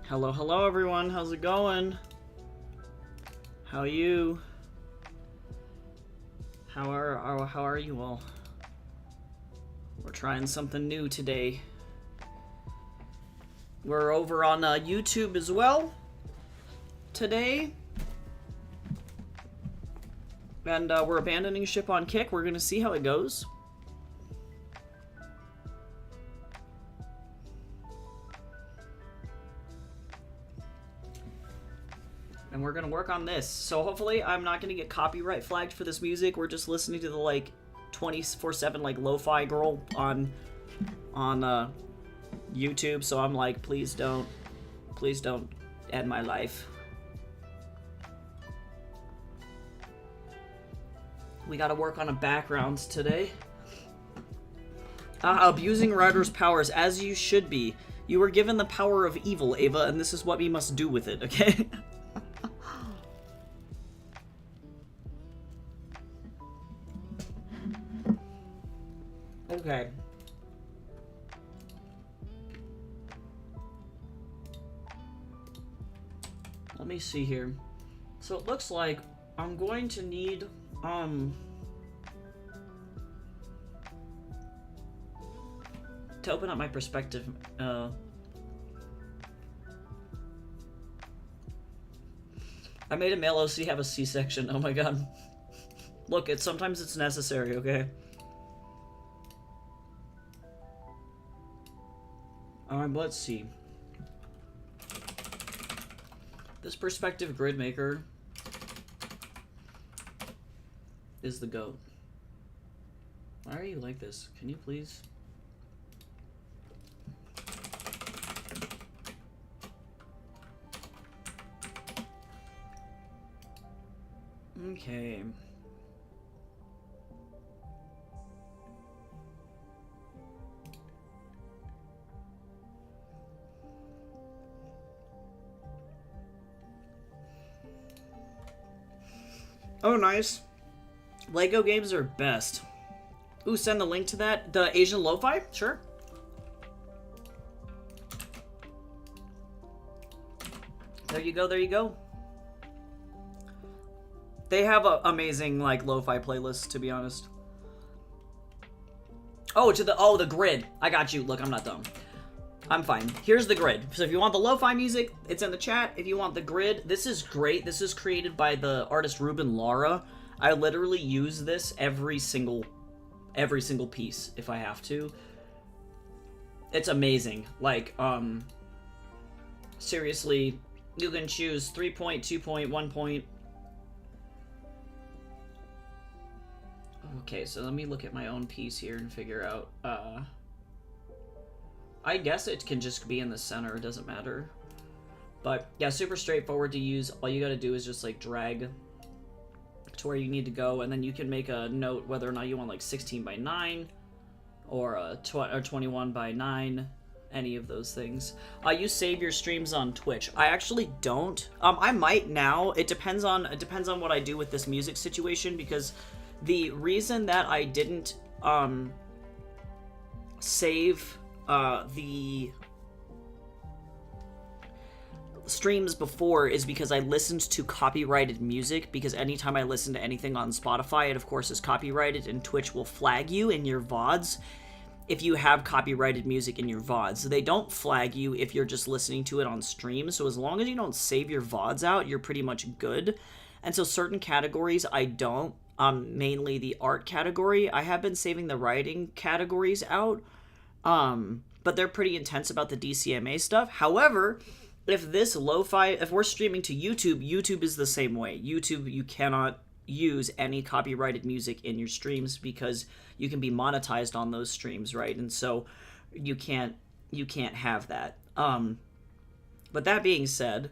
Hello, hello everyone. How's it going? How are you? How are you all? We're trying something new today. We're over on YouTube as well today. And we're abandoning ship on Kick. We're gonna see how it goes. And we're gonna work on this. So hopefully I'm not gonna get copyright flagged for this music. We're just listening to the like 24/7 like lo-fi girl on YouTube. So I'm like, please don't end my life. We gotta work on a backgrounds today. Abusing Ryder's powers as you should be. You were given the power of evil, Ava, and this is what we must do with it, okay? Okay. Let me see here. So it looks like I'm going to need, to open up my perspective, I made a male OC have a C-section. Oh my god. Look, sometimes it's necessary, okay? Let's see. This perspective grid maker is the GOAT. Why are you like this? Can you please? Okay. Oh, nice. Lego games are best. Ooh, send the link to that. The Asian Lo-Fi? Sure. There you go, there you go. They have an amazing, like, Lo-Fi playlist, to be honest. Oh, the grid. I got you. Look, I'm not dumb. I'm fine. Here's the grid. So if you want the lo-fi music, it's in the chat. If you want the grid, this is great. This is created by the artist Ruben Lara. I literally use this every single piece if I have to. It's amazing. Like, seriously, you can choose 3 point, 2 point, 1 point. Okay, so let me look at my own piece here and figure out, I guess it can just be in the center, it doesn't matter. But yeah, super straightforward to use. All you gotta do is just like drag to where you need to go, and then you can make a note whether or not you want like 16 by 9 or 21 by 9, any of those things. You save your streams on Twitch. I actually don't. I might now. It depends on what I do with this music situation, because the reason that I didn't save the streams before is because I listened to copyrighted music, because anytime I listen to anything on Spotify, it of course is copyrighted, and Twitch will flag you in your VODs if you have copyrighted music in your VODs. So they don't flag you if you're just listening to it on stream, so as long as you don't save your VODs out, you're pretty much good. And so certain categories I don't, mainly the art category. I have been saving the writing categories out, but they're pretty intense about the DCMA stuff. However, if we're streaming to YouTube, YouTube is the same way. YouTube, you cannot use any copyrighted music in your streams because you can be monetized on those streams, right? And so you can't have that. But that being said,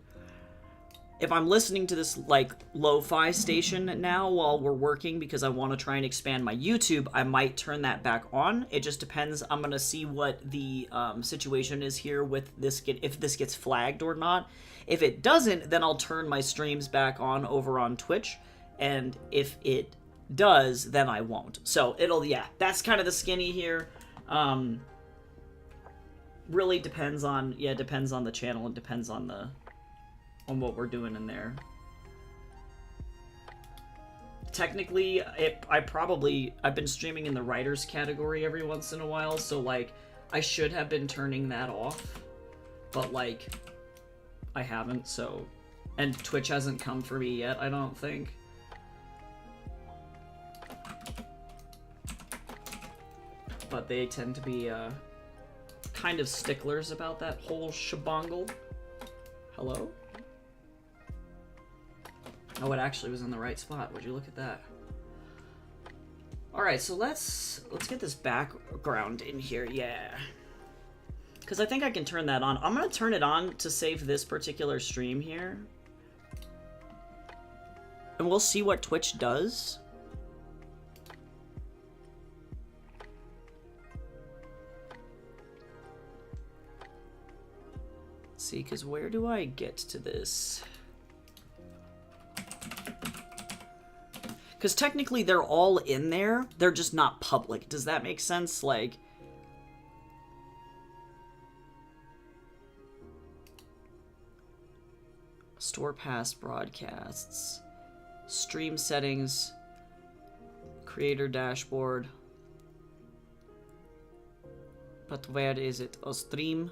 if I'm listening to this like lo-fi station now while we're working because I want to try and expand my YouTube, I might turn that back on. It just depends. I'm gonna see what the situation is here with this, if this gets flagged or not. If it doesn't, then I'll turn my streams back on over on Twitch, and if it does, then I won't. So that's kind of the skinny here. really depends on, yeah, depends on the channel and depends on on what we're doing in there. Technically, I've been streaming in the writers category every once in a while, so like I should have been turning that off, but like I haven't, so, and Twitch hasn't come for me yet, I don't think. But they tend to be kind of sticklers about that whole shebongle. Hello? Oh, it actually was in the right spot. Would you look at that? All right, so let's get this background in here. Yeah. Because I think I can turn that on. I'm going to turn it on to save this particular stream here. And we'll see what Twitch does. See, because where do I get to this? Because technically they're all in there, they're just not public. Does that make sense? Like, store past broadcasts, stream settings, creator dashboard. But where is it? Oh, stream.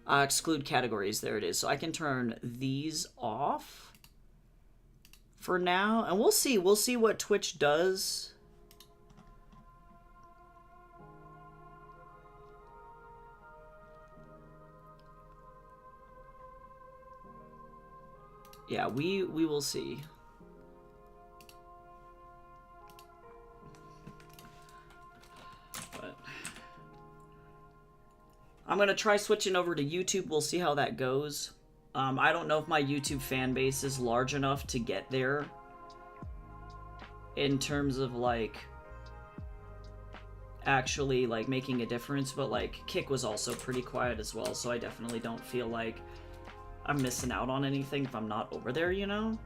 Exclude categories. There it is. So I can turn these off for now, and we'll see. We'll see what Twitch does. Yeah, we will see. But I'm going to try switching over to YouTube. We'll see how that goes. I don't know if my YouTube fan base is large enough to get there in terms of, like, actually, like, making a difference. But, like, Kick was also pretty quiet as well, so I definitely don't feel like I'm missing out on anything if I'm not over there, you know?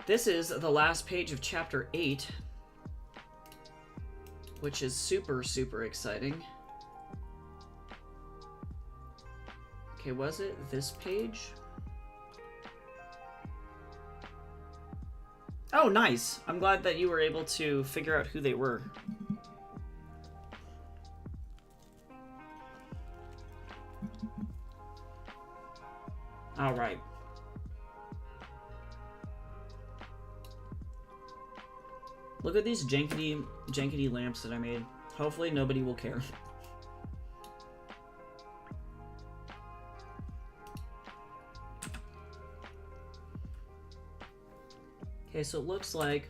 This is the last page of Chapter 8, which is super, super exciting. Okay, was it this page? Oh, nice. I'm glad that you were able to figure out who they were. All right. Look at these jankety lamps that I made. Hopefully nobody will care. Okay, so it looks like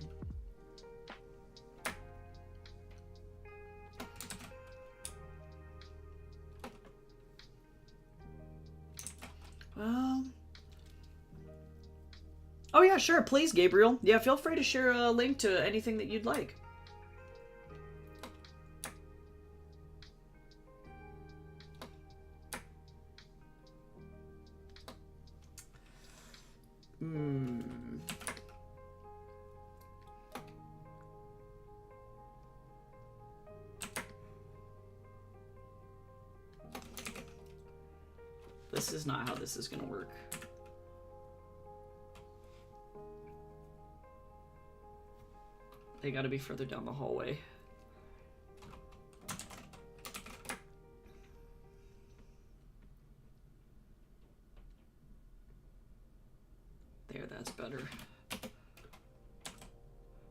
oh yeah, sure, please, Gabriel. Yeah, feel free to share a link to anything that you'd like. This is not how this is gonna work. They gotta be further down the hallway. There, that's better.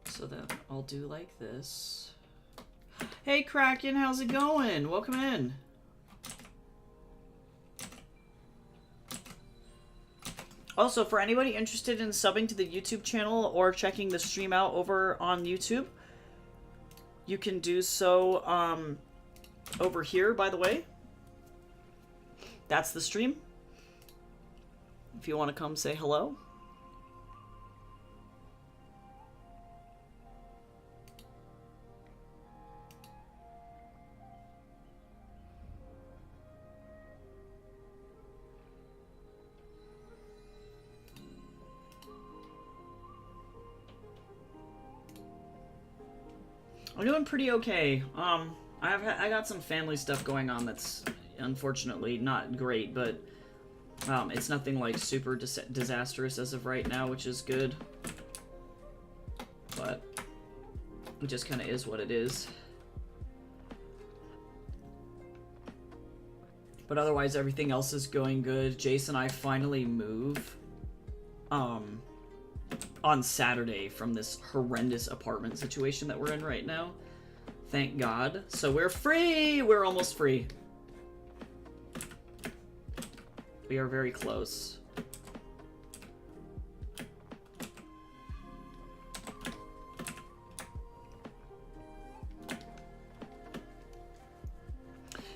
So then I'll do like this. Hey Kraken, how's it going? Welcome in. Also, for anybody interested in subbing to the YouTube channel or checking the stream out over on YouTube, you can do so over here, by the way. That's the stream. If you want to come say hello. I'm doing pretty okay. I got some family stuff going on that's unfortunately not great, but it's nothing like super disastrous as of right now, which is good. But it just kind of is what it is. But otherwise, everything else is going good. Jason and I finally move on Saturday from this horrendous apartment situation that we're in right now. Thank God. So we're free! We're almost free. We are very close.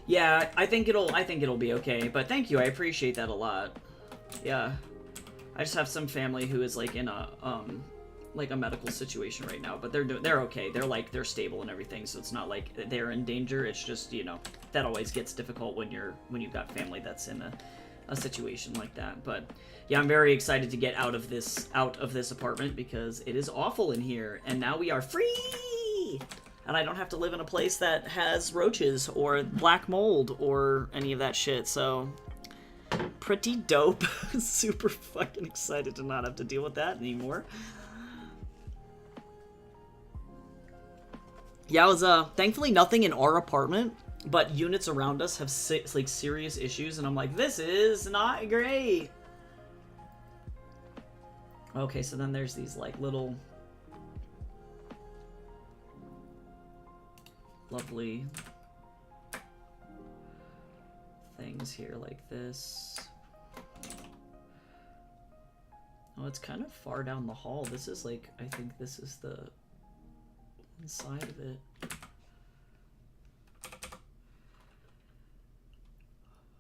Yeah, I think it'll be okay, but thank you, I appreciate that a lot. Yeah. I just have some family who is like in a medical situation right now, but they're okay. They're stable and everything, so it's not like they're in danger. It's just, you know, that always gets difficult when you've got family that's in a situation like that. But yeah, I'm very excited to get out of this apartment because it is awful in here, and now we are free! And I don't have to live in a place that has roaches or black mold or any of that shit, so pretty dope. Super fucking excited to not have to deal with that anymore. Yeah, it was thankfully nothing in our apartment, but units around us have like serious issues, and I'm like, this is not great. Okay, so then there's these like little lovely things here like this. Oh, it's kind of far down the hall. This is like, I think this is the inside of it.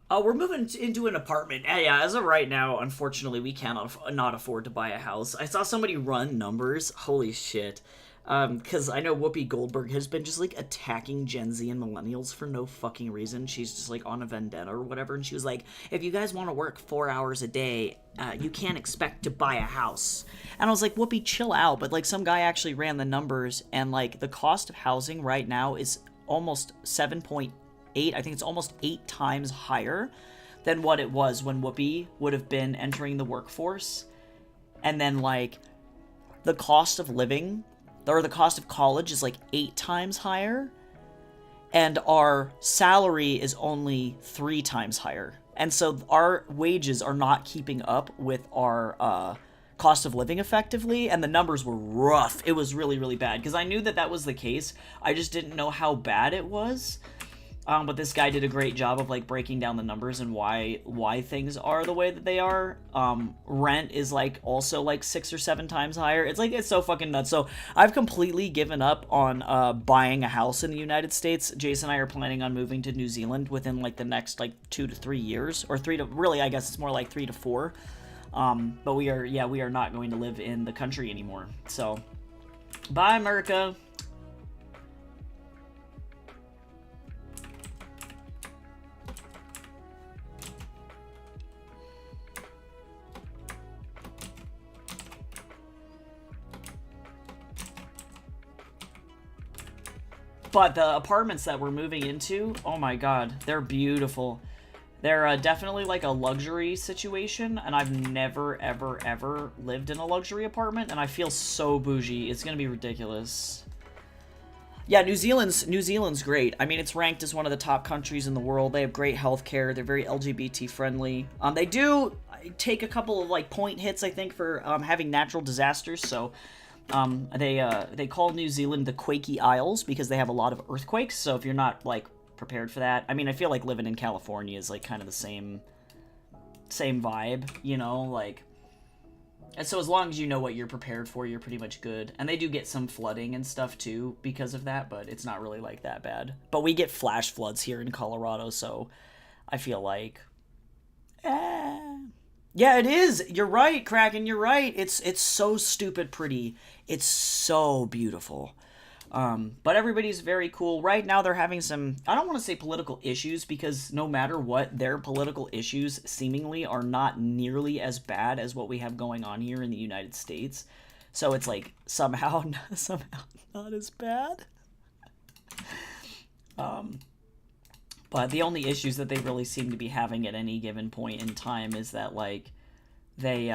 Oh, we're moving into an apartment. Yeah, as of right now, unfortunately, we cannot not afford to buy a house. I saw somebody run numbers. Holy shit. Because I know Whoopi Goldberg has been just, like, attacking Gen Z and millennials for no fucking reason. She's just, like, on a vendetta or whatever, and she was like, if you guys want to work 4 hours a day, you can't expect to buy a house. And I was like, Whoopi, chill out. But, like, some guy actually ran the numbers, and, like, the cost of housing right now is almost 7.8. I think it's almost 8 times higher than what it was when Whoopi would have been entering the workforce. And then, like, the cost of living, or the cost of college is like 8 times higher, and our salary is only 3 times higher. And so our wages are not keeping up with our cost of living effectively, and the numbers were rough. It was really, really bad, because I knew that that was the case. I just didn't know how bad it was. But this guy did a great job of like breaking down the numbers and why things are the way that they are. Rent is like also like 6 or 7 times higher. It's so fucking nuts. So I've completely given up on buying a house in the United States. Jason and I are planning on moving to New Zealand within like the next like 2 to 3 years, or I guess it's more like 3 to 4. But we are not going to live in the country anymore. So bye, America. But the apartments that we're moving into, oh my god, they're beautiful. They're definitely like a luxury situation, and I've never, ever, ever lived in a luxury apartment, and I feel so bougie. It's gonna be ridiculous. Yeah, New Zealand's great. I mean, it's ranked as one of the top countries in the world. They have great healthcare. They're very LGBT friendly. They do take a couple of like point hits, I think, for having natural disasters. So they call New Zealand the Quakey Isles because they have a lot of earthquakes. So if you're not like prepared for that, I mean, I feel like living in California is like kind of the same vibe, you know, like. And so as long as you know what you're prepared for, you're pretty much good. And they do get some flooding and stuff too because of that, but it's not really like that bad. But we get flash floods here in Colorado, so I feel like yeah, it is. You're right, Kraken, you're right. It's so stupid pretty. It's so beautiful. But everybody's very cool. Right now they're having some, I don't want to say political issues, because no matter what, their political issues seemingly are not nearly as bad as what we have going on here in the United States. So it's like somehow not as bad. But the only issues that they really seem to be having at any given point in time is that, like, they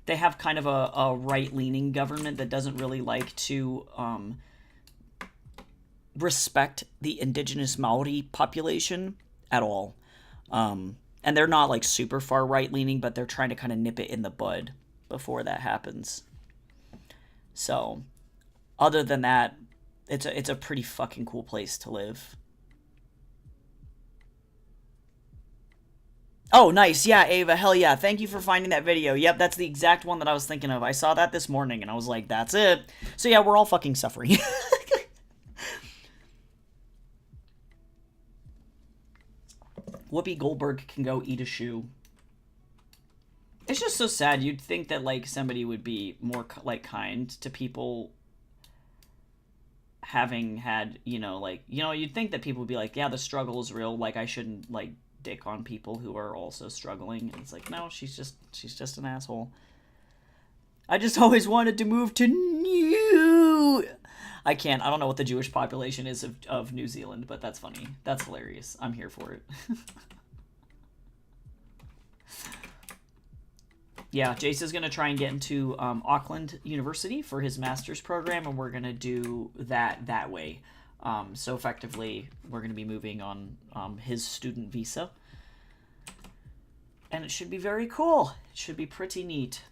have kind of a right-leaning government that doesn't really like to respect the indigenous Maori population at all. And they're not, like, super far right-leaning, but they're trying to kind of nip it in the bud before that happens. So, other than that, it's a pretty fucking cool place to live. Oh, nice. Yeah, Ava, hell yeah. Thank you for finding that video. Yep, that's the exact one that I was thinking of. I saw that this morning, and I was like, that's it. So yeah, we're all fucking suffering. Whoopi Goldberg can go eat a shoe. It's just so sad. You'd think that, like, somebody would be more, like, kind to people having had, you know, like, you know, you'd think that people would be like, yeah, the struggle is real. Like, I shouldn't, like, dick on people who are also struggling. And it's like, no, she's just an asshole. I just always wanted to move to New... I can't. I don't know what the Jewish population is of New Zealand, but that's funny. That's hilarious. I'm here for it. Yeah, Jace is going to try and get into Auckland University for his master's program, and we're going to do that way. So effectively, we're going to be moving on his student visa. And it should be very cool. It should be pretty neat.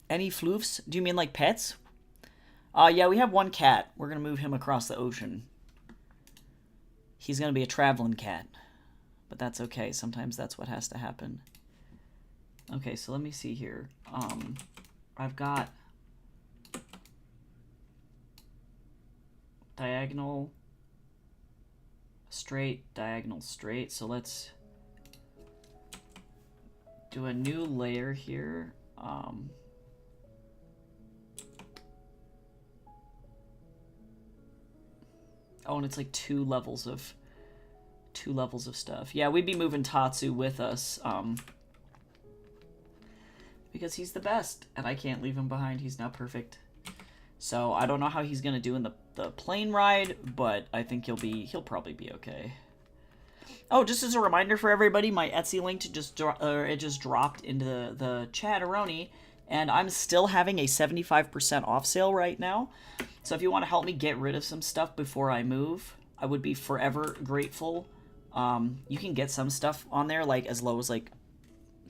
Any floofs? Do you mean like pets? Yeah, we have one cat. We're going to move him across the ocean. He's going to be a traveling cat. But that's okay. Sometimes that's what has to happen. Okay, so let me see here. I've got diagonal, straight, diagonal, straight. So let's do a new layer here. Oh, and it's like two levels of stuff. Yeah, we'd be moving Tatsu with us, because he's the best, and I can't leave him behind. He's not perfect. So I don't know how he's gonna do in the plane ride, but I think he'll probably be okay. Oh, just as a reminder for everybody, my Etsy link just dropped into the chat-a-roni, and I'm still having a 75% off sale right now. So if you want to help me get rid of some stuff before I move, I would be forever grateful. You can get some stuff on there like as low as like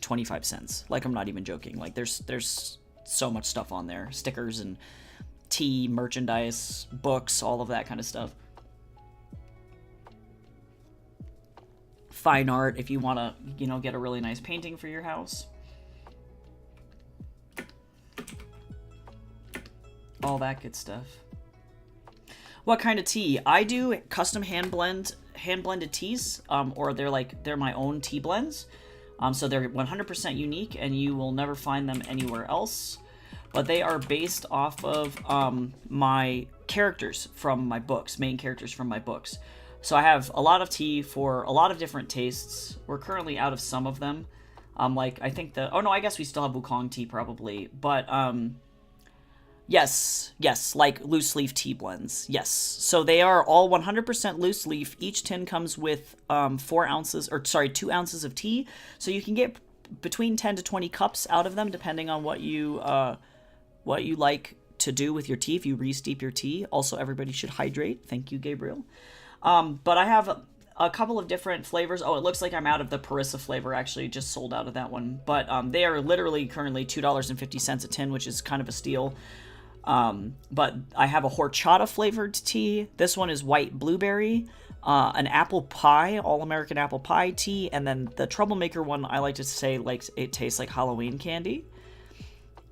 25 cents. Like, I'm not even joking. Like, there's so much stuff on there. Stickers and tea, merchandise, books, all of that kind of stuff. Fine art if you want to, you know, get a really nice painting for your house. All that good stuff. What kind of tea? I do custom hand blended teas, or they're my own tea blends. So they're 100% unique, and you will never find them anywhere else. But they are based off of my characters from my books, main characters from my books. So I have a lot of tea for a lot of different tastes. We're currently out of some of them. Like, I think oh no, I guess we still have Wukong tea probably, but yes, like loose leaf tea blends. Yes. So they are all 100% loose leaf. Each tin comes with 2 ounces of tea. So you can get between 10 to 20 cups out of them, depending on what you like to do with your tea, if you re-steep your tea. Also, everybody should hydrate. Thank you, Gabriel. But I have a couple of different flavors. Oh, it looks like I'm out of the Parissa flavor, actually. Just sold out of that one. But they are literally currently $2.50 a tin, which is kind of a steal. But I have a horchata flavored tea. This one is white blueberry, an apple pie, all-American apple pie tea, and then the troublemaker one, I like to say, like, it tastes like Halloween candy.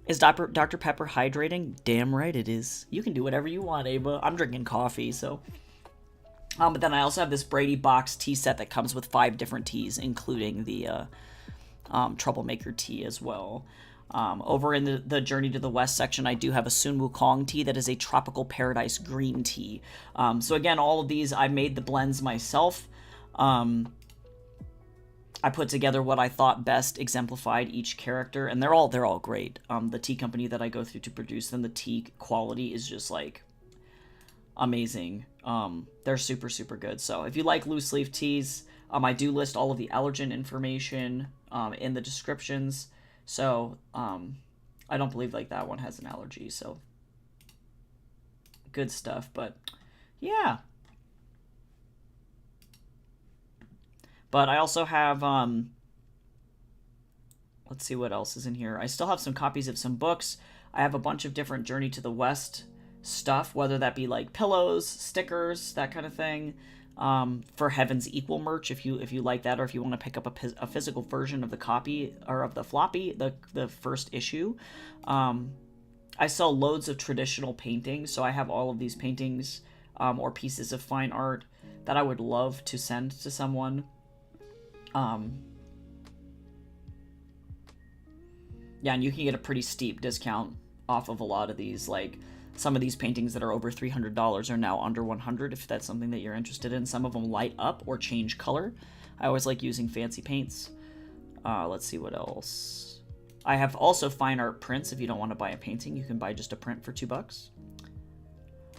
Is Dr. Pepper hydrating? Damn right it is. You can do whatever you want, Ava. I'm drinking coffee, so But then I also have this Brady box tea set that comes with 5 different teas, including the Troublemaker tea as well. Over in the Journey to the West section, I do have a Sun Wukong tea that is a Tropical Paradise green tea. So again, all of these, I made the blends myself. I put together what I thought best exemplified each character, and they're all great. The tea company that I go through to produce them, the tea quality is just like amazing. They're super, super good. So if you like loose leaf teas, I do list all of the allergen information in the descriptions. So I don't believe like that one has an allergy. So good stuff. But yeah. But I also have let's see what else is in here. I still have some copies of some books. I have a bunch of different Journey to the West stuff, whether that be like pillows, stickers, that kind of thing. For Heaven's Equal merch, if you like that, or if you want to pick up a physical version of the copy or of the floppy, the first issue. I sell loads of traditional paintings, so I have all of these paintings or pieces of fine art that I would love to send to someone. Yeah, and you can get a pretty steep discount off of a lot of these. Like, some of these paintings that are over $300 are now under $100 if that's something that you're interested in. Some of them light up or change color. I always like using fancy paints. Let's see what else. I have also fine art prints. If you don't want to buy a painting, you can buy just a print for $2.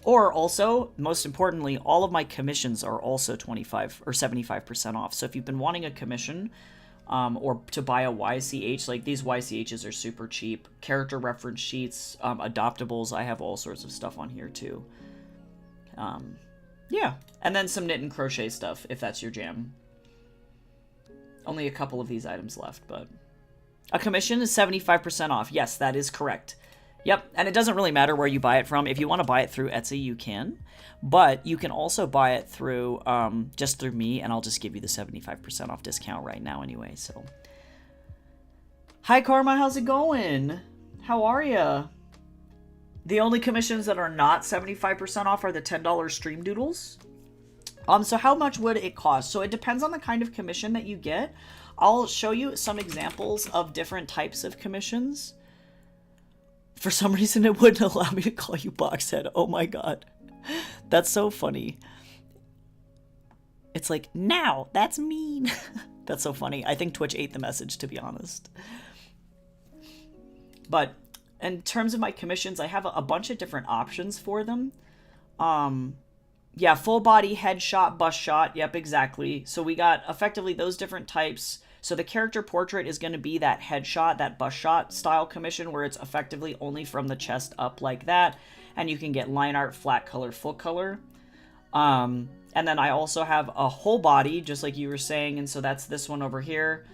Or also, most importantly, all of my commissions are also 25 or 75% off. So if you've been wanting a commission or to buy a YCH, like these YCHs are super cheap. Character reference sheets, adoptables, I have all sorts of stuff on here too. Yeah, and then some knit and crochet stuff if that's your jam. Only a couple of these items left, but a commission is 75% off. Yes, that is correct. Yep, and it doesn't really matter where you buy it from. If you want to buy it through Etsy, you can. But you can also buy it through, just through me, and I'll just give you the 75% off discount right now anyway, so. Hi, Karma, how's it going? How are ya? The only commissions that are not 75% off are the $10 stream doodles. So how much would it cost? So it depends on the kind of commission that you get. I'll show you some examples of different types of commissions. For some reason, it wouldn't allow me to call you Boxhead. Oh my god. That's so funny. It's like, now, that's mean. That's so funny. I think Twitch ate the message, to be honest. But in terms of my commissions, I have a bunch of different options for them. Yeah, full body, headshot, bust shot. Yep, exactly. So we got effectively those different types. So the character portrait is going to be that headshot, that bust shot style commission where it's effectively only from the chest up like that. And you can get line art, flat color, full color. And then I also have a whole body, just like you were saying. And so that's this one over here.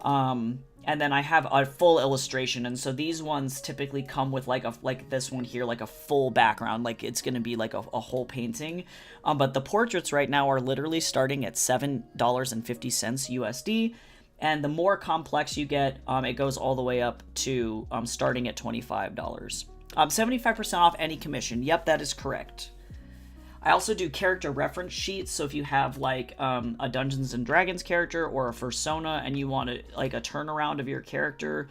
And then I have a full illustration. And so these ones typically come with like this one here, like a full background. Like it's going to be like a whole painting. But the portraits right now are literally starting at $7.50 USD. And the more complex you get, it goes all the way up to starting at $25. 75% off any commission. Yep, that is correct. I also do character reference sheets, so if you have like a Dungeons and Dragons character or a fursona and you want like a turnaround of your character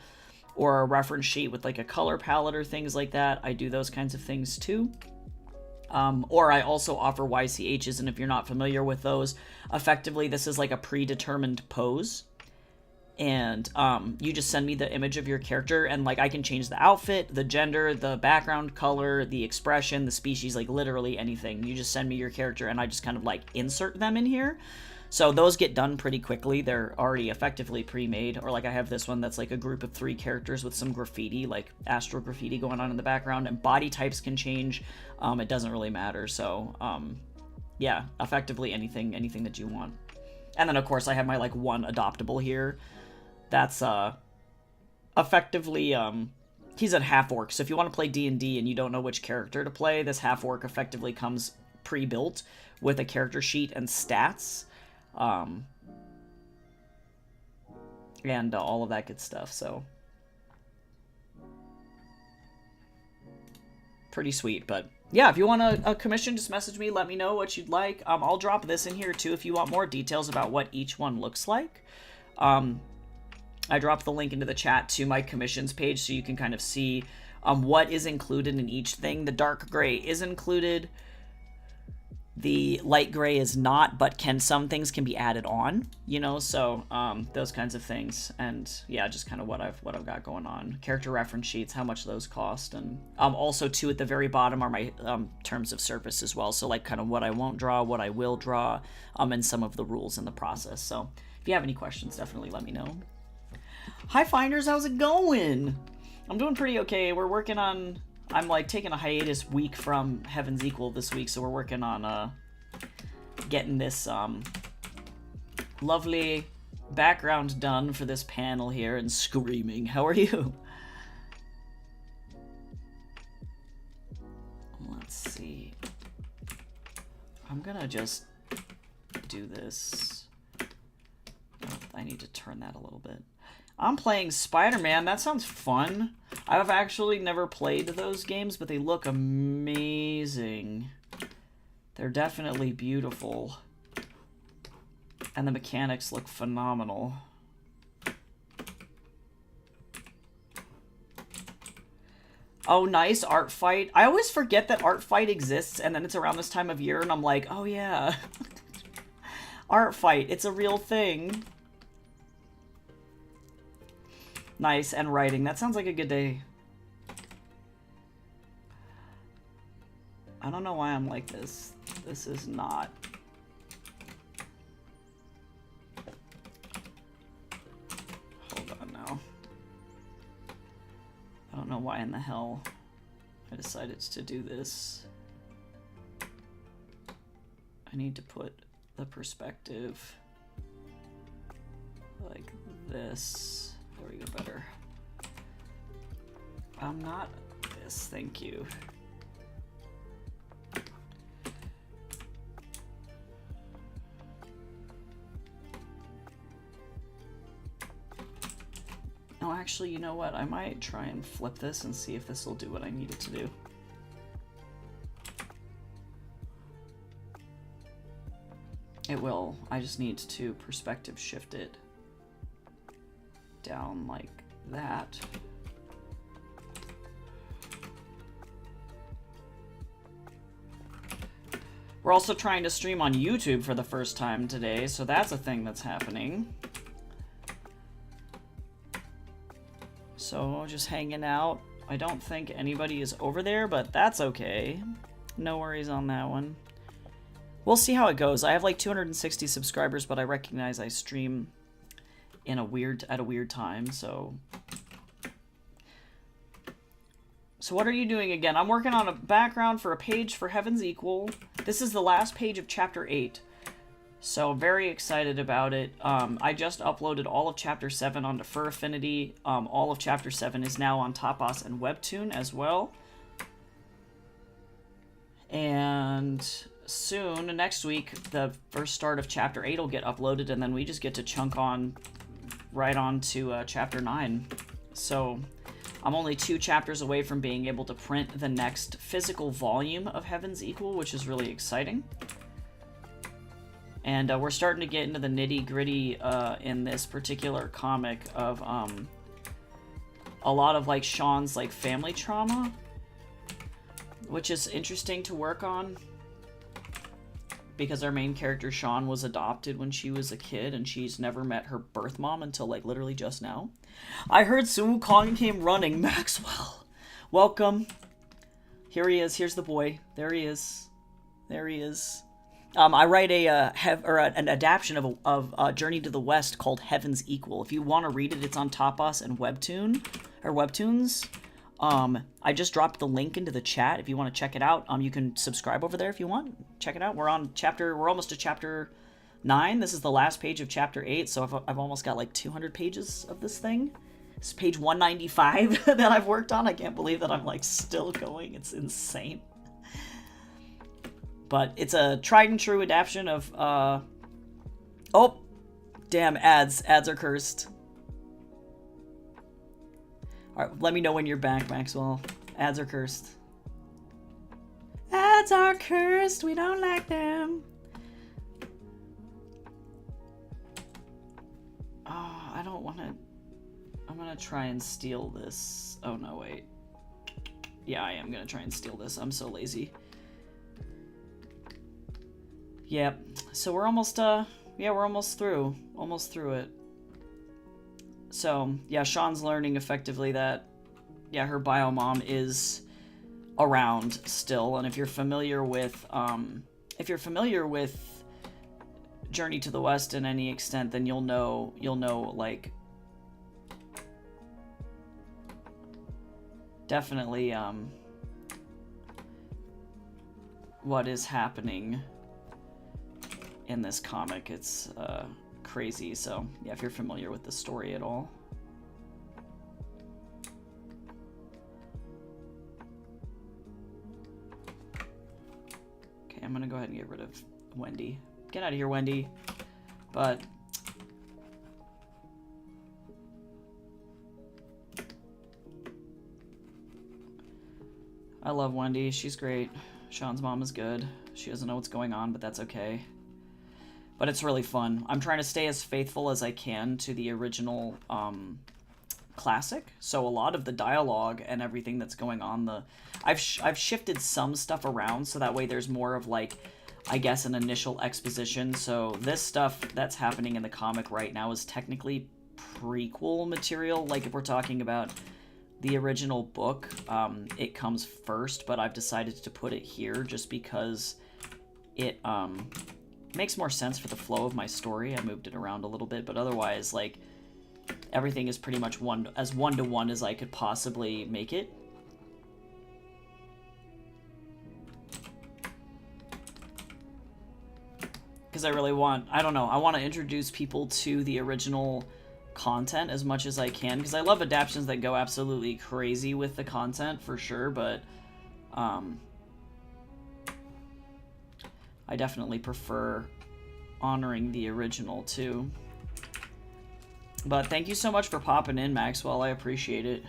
or a reference sheet with like a color palette or things like that, I do those kinds of things too. Or I also offer YCHs, and if you're not familiar with those, effectively this is like a predetermined pose. And you just send me the image of your character, and like I can change the outfit, the gender, the background color, the expression, the species, like literally anything. You just send me your character and I just kind of like insert them in here. So those get done pretty quickly. They're already effectively pre-made. Or like I have this one that's like a group of 3 characters with some graffiti, like astral graffiti going on in the background, and body types can change. It doesn't really matter. So yeah, effectively anything that you want. And then of course I have my like one adoptable here. That's effectively he's a half orc. So if you want to play D&D and you don't know which character to play, this half orc effectively comes pre-built with a character sheet and stats, and all of that good stuff. So pretty sweet. But yeah, if you want a commission, just message me. Let me know what you'd like. I'll drop this in here too if you want more details about what each one looks like. I dropped the link into the chat to my commissions page so you can kind of see what is included in each thing. The dark gray is included. The light gray is not, but some things can be added on, you know, so those kinds of things. And yeah, just kind of what I've got going on. Character reference sheets, how much those cost, and also too at the very bottom are my terms of service as well. So like kind of what I won't draw, what I will draw, and some of the rules in the process. So if you have any questions, definitely let me know. Hi Finders, how's it going? I'm doing pretty okay. We're working on, I'm like taking a hiatus week from Heaven's Equal this week, so we're working on getting this lovely background done for this panel here. And screaming, how are you? Let's see. I'm gonna just do this. Oh, I need to turn that a little bit. I'm playing Spider-Man. That sounds fun. I've actually never played those games, but they look amazing. They're definitely beautiful. And the mechanics look phenomenal. Oh, nice. Art Fight. I always forget that Art Fight exists, and then it's around this time of year, and I'm like, oh yeah. Art Fight. It's a real thing. Nice, and writing. That sounds like a good day. I don't know why I'm like this. This is not. Hold on now. I don't know why in the hell I decided to do this. I need to put the perspective like this. There we go, better. Not this, thank you. Oh, actually, you know what? I might try and flip this and see if this will do what I need it to do. It will. I just need to perspective shift it down like that. We're also trying to stream on YouTube for the first time today, so that's a thing that's happening. So just hanging out. I don't think anybody is over there, but that's okay. No worries on that one. We'll see how it goes. I have like 260 subscribers, but I recognize I stream in at a weird time, so what are you doing again? I'm working on a background for a page for Heaven's Equal. This is the last page of chapter 8, so very excited about it. I just uploaded all of chapter 7 onto Fur Affinity. All of chapter 7 is now on Tapas and Webtoon as well, and soon next week the first start of chapter 8 will get uploaded, and then we just get to chunk on right on to chapter 9. So I'm only 2 chapters away from being able to print the next physical volume of Heaven's Equal, which is really exciting. And we're starting to get into the nitty-gritty in this particular comic of a lot of like Sean's like family trauma, which is interesting to work on. Because our main character, Sean, was adopted when she was a kid, and she's never met her birth mom until, like, literally just now. I heard Sun Wukong came running. Maxwell, welcome. Here he is. Here's the boy. There he is. There he is. I write an adaptation of Journey to the West called Heaven's Equal. If you want to read it, it's on Tapas and Webtoon, or Webtoons. I just dropped the link into the chat if you want to check it out. You can subscribe over there if you want. Check it out. We're almost to chapter 9. This is the last page of chapter 8, so I've almost got like 200 pages of this thing. This is page 195 that I've worked on. I can't believe that I'm like still going. It's insane. But it's a tried and true adaptation of, oh, damn, ads. Ads are cursed. Alright, let me know when you're back, Maxwell. Ads are cursed. gods are cursed. We don't like them. Oh, I don't want to... I'm going to try and steal this. Oh, no, wait. Yeah, I am going to try and steal this. I'm so lazy. Yep. So we're almost, yeah, we're almost through. Almost through it. So, yeah, Sean's learning effectively that, yeah, her bio mom is around still. And if you're familiar with Journey to the West in any extent, then you'll know, like, definitely, what is happening in this comic. It's, crazy. So yeah, if you're familiar with the story at all. Okay, I'm gonna go ahead and get rid of Wendy. Get out of here, Wendy. But I love Wendy. She's great. Sean's mom is good. She doesn't know what's going on, but that's okay. But it's really fun. I'm trying to stay as faithful as I can to the original classic. So a lot of the dialogue and everything that's going on, I've shifted some stuff around so that way there's more of, like, I guess, an initial exposition. So this stuff that's happening in the comic right now is technically prequel material. Like, if we're talking about the original book, it comes first, but I've decided to put it here just because it makes more sense for the flow of my story. I moved it around a little bit, but otherwise, like, everything is pretty much as one-to-one as I could possibly make it. Because I really want, I don't know, I want to introduce people to the original content as much as I can, because I love adaptions that go absolutely crazy with the content, for sure, but I definitely prefer honoring the original, too. But thank you so much for popping in, Maxwell. I appreciate it.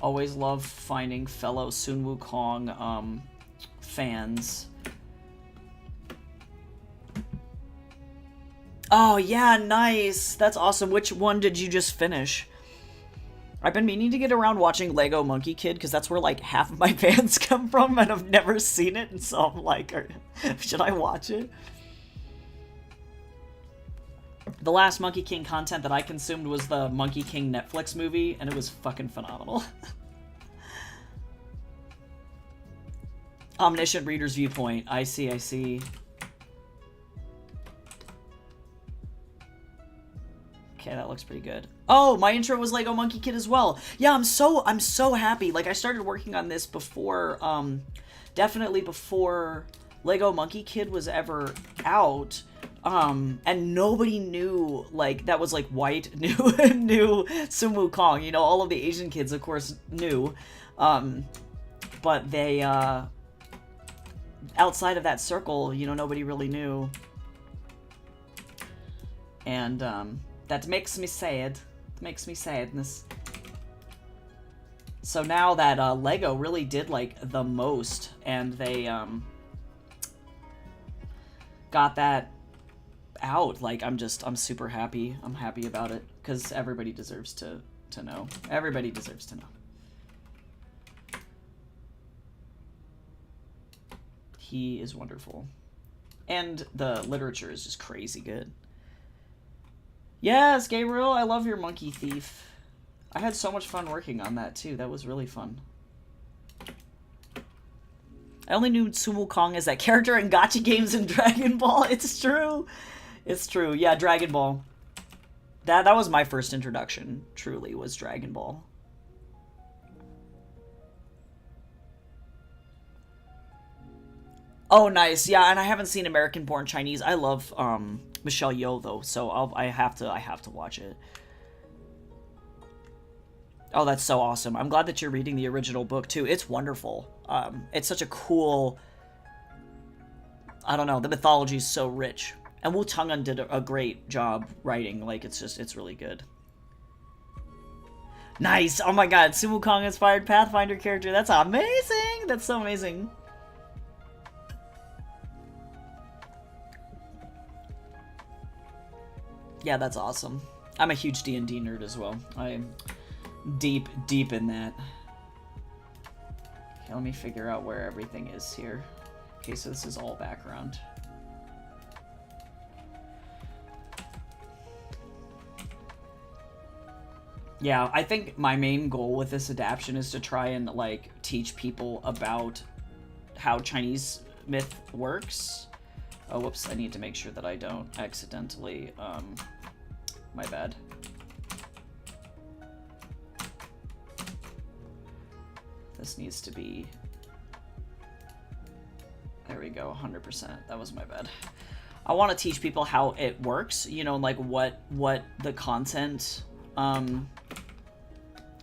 Always love finding fellow Sun Wukong fans. Oh, yeah, nice. That's awesome. Which one did you just finish? I've been meaning to get around watching Lego Monkey Kid, because that's where, like, half of my fans come from, and I've never seen it, and so I'm like, should I watch it? The last Monkey King content that I consumed was the Monkey King Netflix movie, and it was fucking phenomenal. Omniscient Reader's Viewpoint. I see, I see. Okay, that looks pretty good. Oh, my intro was Lego Monkey Kid as well. Yeah, I'm so happy. Like, I started working on this before, definitely before Lego Monkey Kid was ever out. And nobody knew, like, that was, like, white, knew Sun Wukong. You know, all of the Asian kids, of course, knew. But they, outside of that circle, you know, nobody really knew. And, that makes me sad. It makes me sadness. So now that, Lego really did, like, the most, and they, got that out, like, I'm super happy. I'm happy about it, because everybody deserves to know. Everybody deserves to know. He is wonderful. And the literature is just crazy good. Yes, Gabriel, I love your Monkey Thief. I had so much fun working on that, too. That was really fun. I only knew Sun Wukong as that character in gacha games and Dragon Ball. It's true. It's true. Yeah, Dragon Ball. That was my first introduction, truly, was Dragon Ball. Oh, nice. Yeah, and I haven't seen American Born Chinese. I love Michelle Yeoh, though, so I have to watch it. Oh, that's so awesome. I'm glad that you're reading the original book, too. It's wonderful. It's such a cool... I don't know, the mythology is so rich. And Wu Chang'an did a great job writing. Like, it's really good. Nice. Oh my god, Sun Wukong inspired Pathfinder character. That's amazing. That's so amazing. Yeah, that's awesome. I'm a huge D&D nerd as well. I'm deep in that. Okay, let me figure out where everything is here. Okay, so this is all background. Yeah, I think my main goal with this adaptation is to try and, like, teach people about how Chinese myth works. Oh, whoops, I need to make sure that I don't accidentally, my bad. This needs to be... There we go, 100%. That was my bad. I want to teach people how it works, you know, like what the content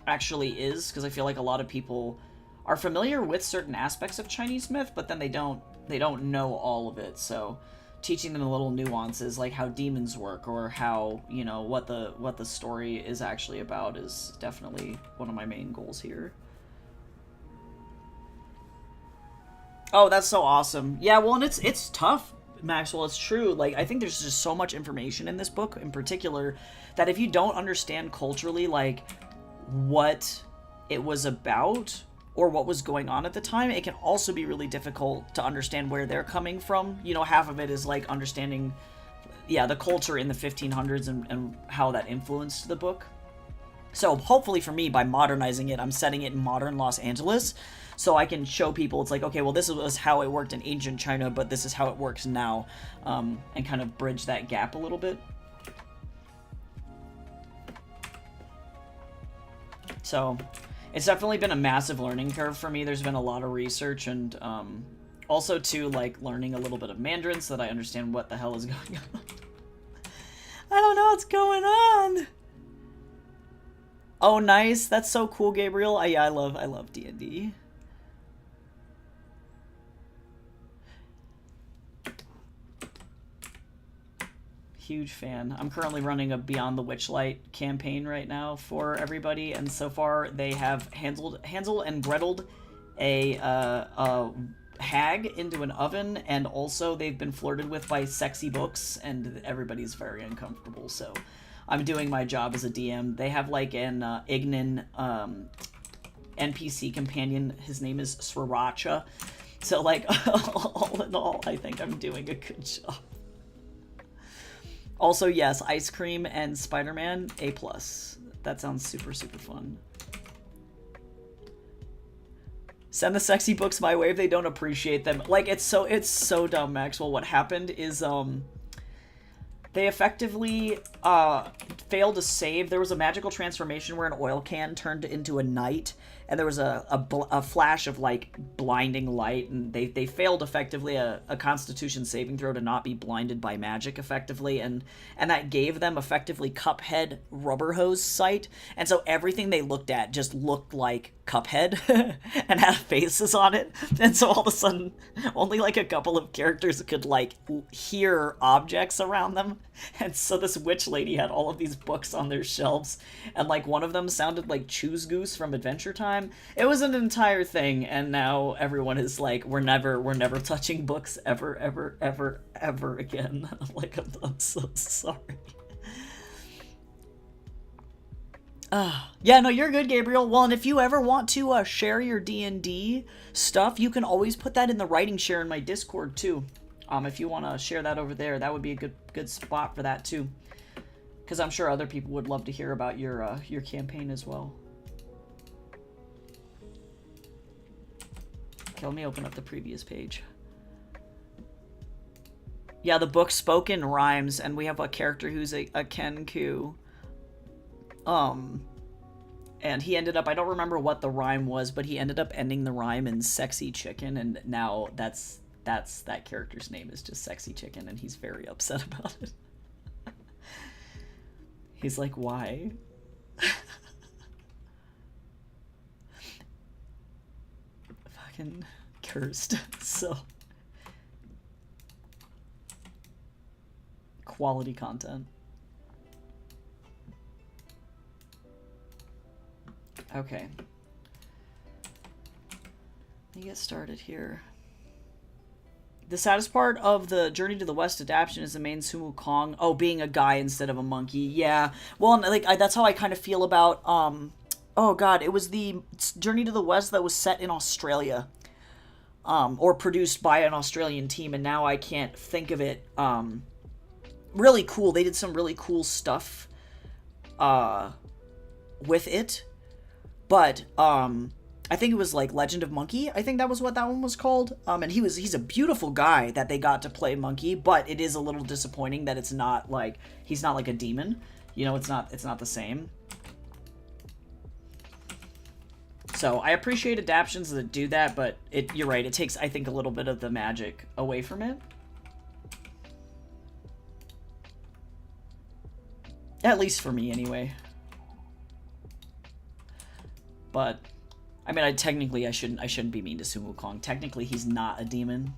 actually is, because I feel like a lot of people are familiar with certain aspects of Chinese myth, but then they don't know all of it. So teaching them the little nuances, like how demons work, or how, you know, what the story is actually about, is definitely one of my main goals here. Oh, that's so awesome. Yeah, well, and it's tough, Maxwell. It's true. Like, I think there's just so much information in this book in particular that if you don't understand culturally, like, what it was about or what was going on at the time, it can also be really difficult to understand where they're coming from. You know, half of it is, like, understanding, yeah, the culture in the 1500s and how that influenced the book. So hopefully for me, by modernizing it, I'm setting it in modern Los Angeles, so I can show people it's like, okay, well, this was how it worked in ancient China, but this is how it works now, and kind of bridge that gap a little bit. So it's definitely been a massive learning curve for me. There's been a lot of research, and also too, like, learning a little bit of Mandarin so that I understand what the hell is going on. I don't know what's going on. Oh, nice. That's so cool, Gabriel. Yeah, I love D&D. Huge fan. I'm currently running a Beyond the Witchlight campaign right now for everybody, and so far they have Hansel and Gretel'd a hag into an oven, and also they've been flirted with by sexy books, and everybody's very uncomfortable, so I'm doing my job as a DM. They have, like, an Ignan NPC companion. His name is Sriracha. So, like, all in all, I think I'm doing a good job. Also, yes, Ice Cream and Spider-Man, A+. That sounds super, super fun. Send the sexy books my way if they don't appreciate them. Like, it's so dumb, Maxwell. What happened is, they effectively failed to save. There was a magical transformation where an oil can turned into a knight, and there was a flash of, like, blinding light, and they failed effectively a Constitution saving throw to not be blinded by magic effectively, and that gave them effectively Cuphead rubber hose sight, and so everything they looked at just looked like Cuphead and had faces on it, and so all of a sudden only, like, a couple of characters could, like, hear objects around them, and so this witch lady had all of these books on their shelves, and, like, one of them sounded like Choose Goose from Adventure Time. It was an entire thing, and now everyone is like, we're never touching books ever again. I'm like, I'm so sorry. Yeah, no, you're good, Gabriel. Well, and if you ever want to share your D&D stuff, you can always put that in the writing share in my Discord too. If you want to share that over there, that would be a good spot for that too, because I'm sure other people would love to hear about your campaign as well. Okay, let me open up the previous page. Yeah, the book Spoken rhymes, and we have a character who's a Kenku. And he ended up, I don't remember what the rhyme was, but he ended up ending the rhyme in Sexy Chicken, and now that character's name is just Sexy Chicken, and he's very upset about it. He's like, why? Fucking cursed. So, quality content. Okay. Let me get started here. The saddest part of the Journey to the West adaptation is the main Sun Wukong. Oh, being a guy instead of a monkey. Yeah. Well, like that's how I kind of feel about oh god, it was the Journey to the West that was set in Australia. Or produced by an Australian team, and now I can't think of it. Really cool. They did some really cool stuff with it. But I think it was like Legend of Monkey. I think that was what that one was called. And he's a beautiful guy that they got to play Monkey, but it is a little disappointing that it's not like he's not like a demon. You know, it's not the same. So I appreciate adaptations that do that, but you're right, it takes, I think, a little bit of the magic away from it. At least for me, anyway. But I mean, I shouldn't be mean to Sun Wukong. Technically, he's not a demon.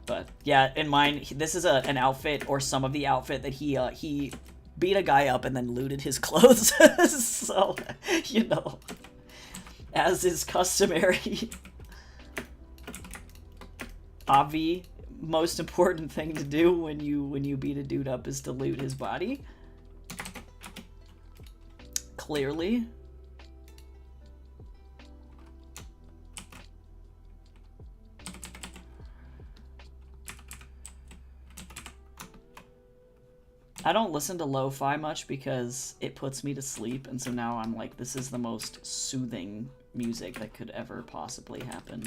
But yeah, in mine, this is an outfit, or some of the outfit that he beat a guy up and then looted his clothes. So, you know, as is customary. Obvi, most important thing to do when you beat a dude up is to loot his body. Clearly. I don't listen to lo-fi much because it puts me to sleep, and so now I'm like, this is the most soothing music that could ever possibly happen.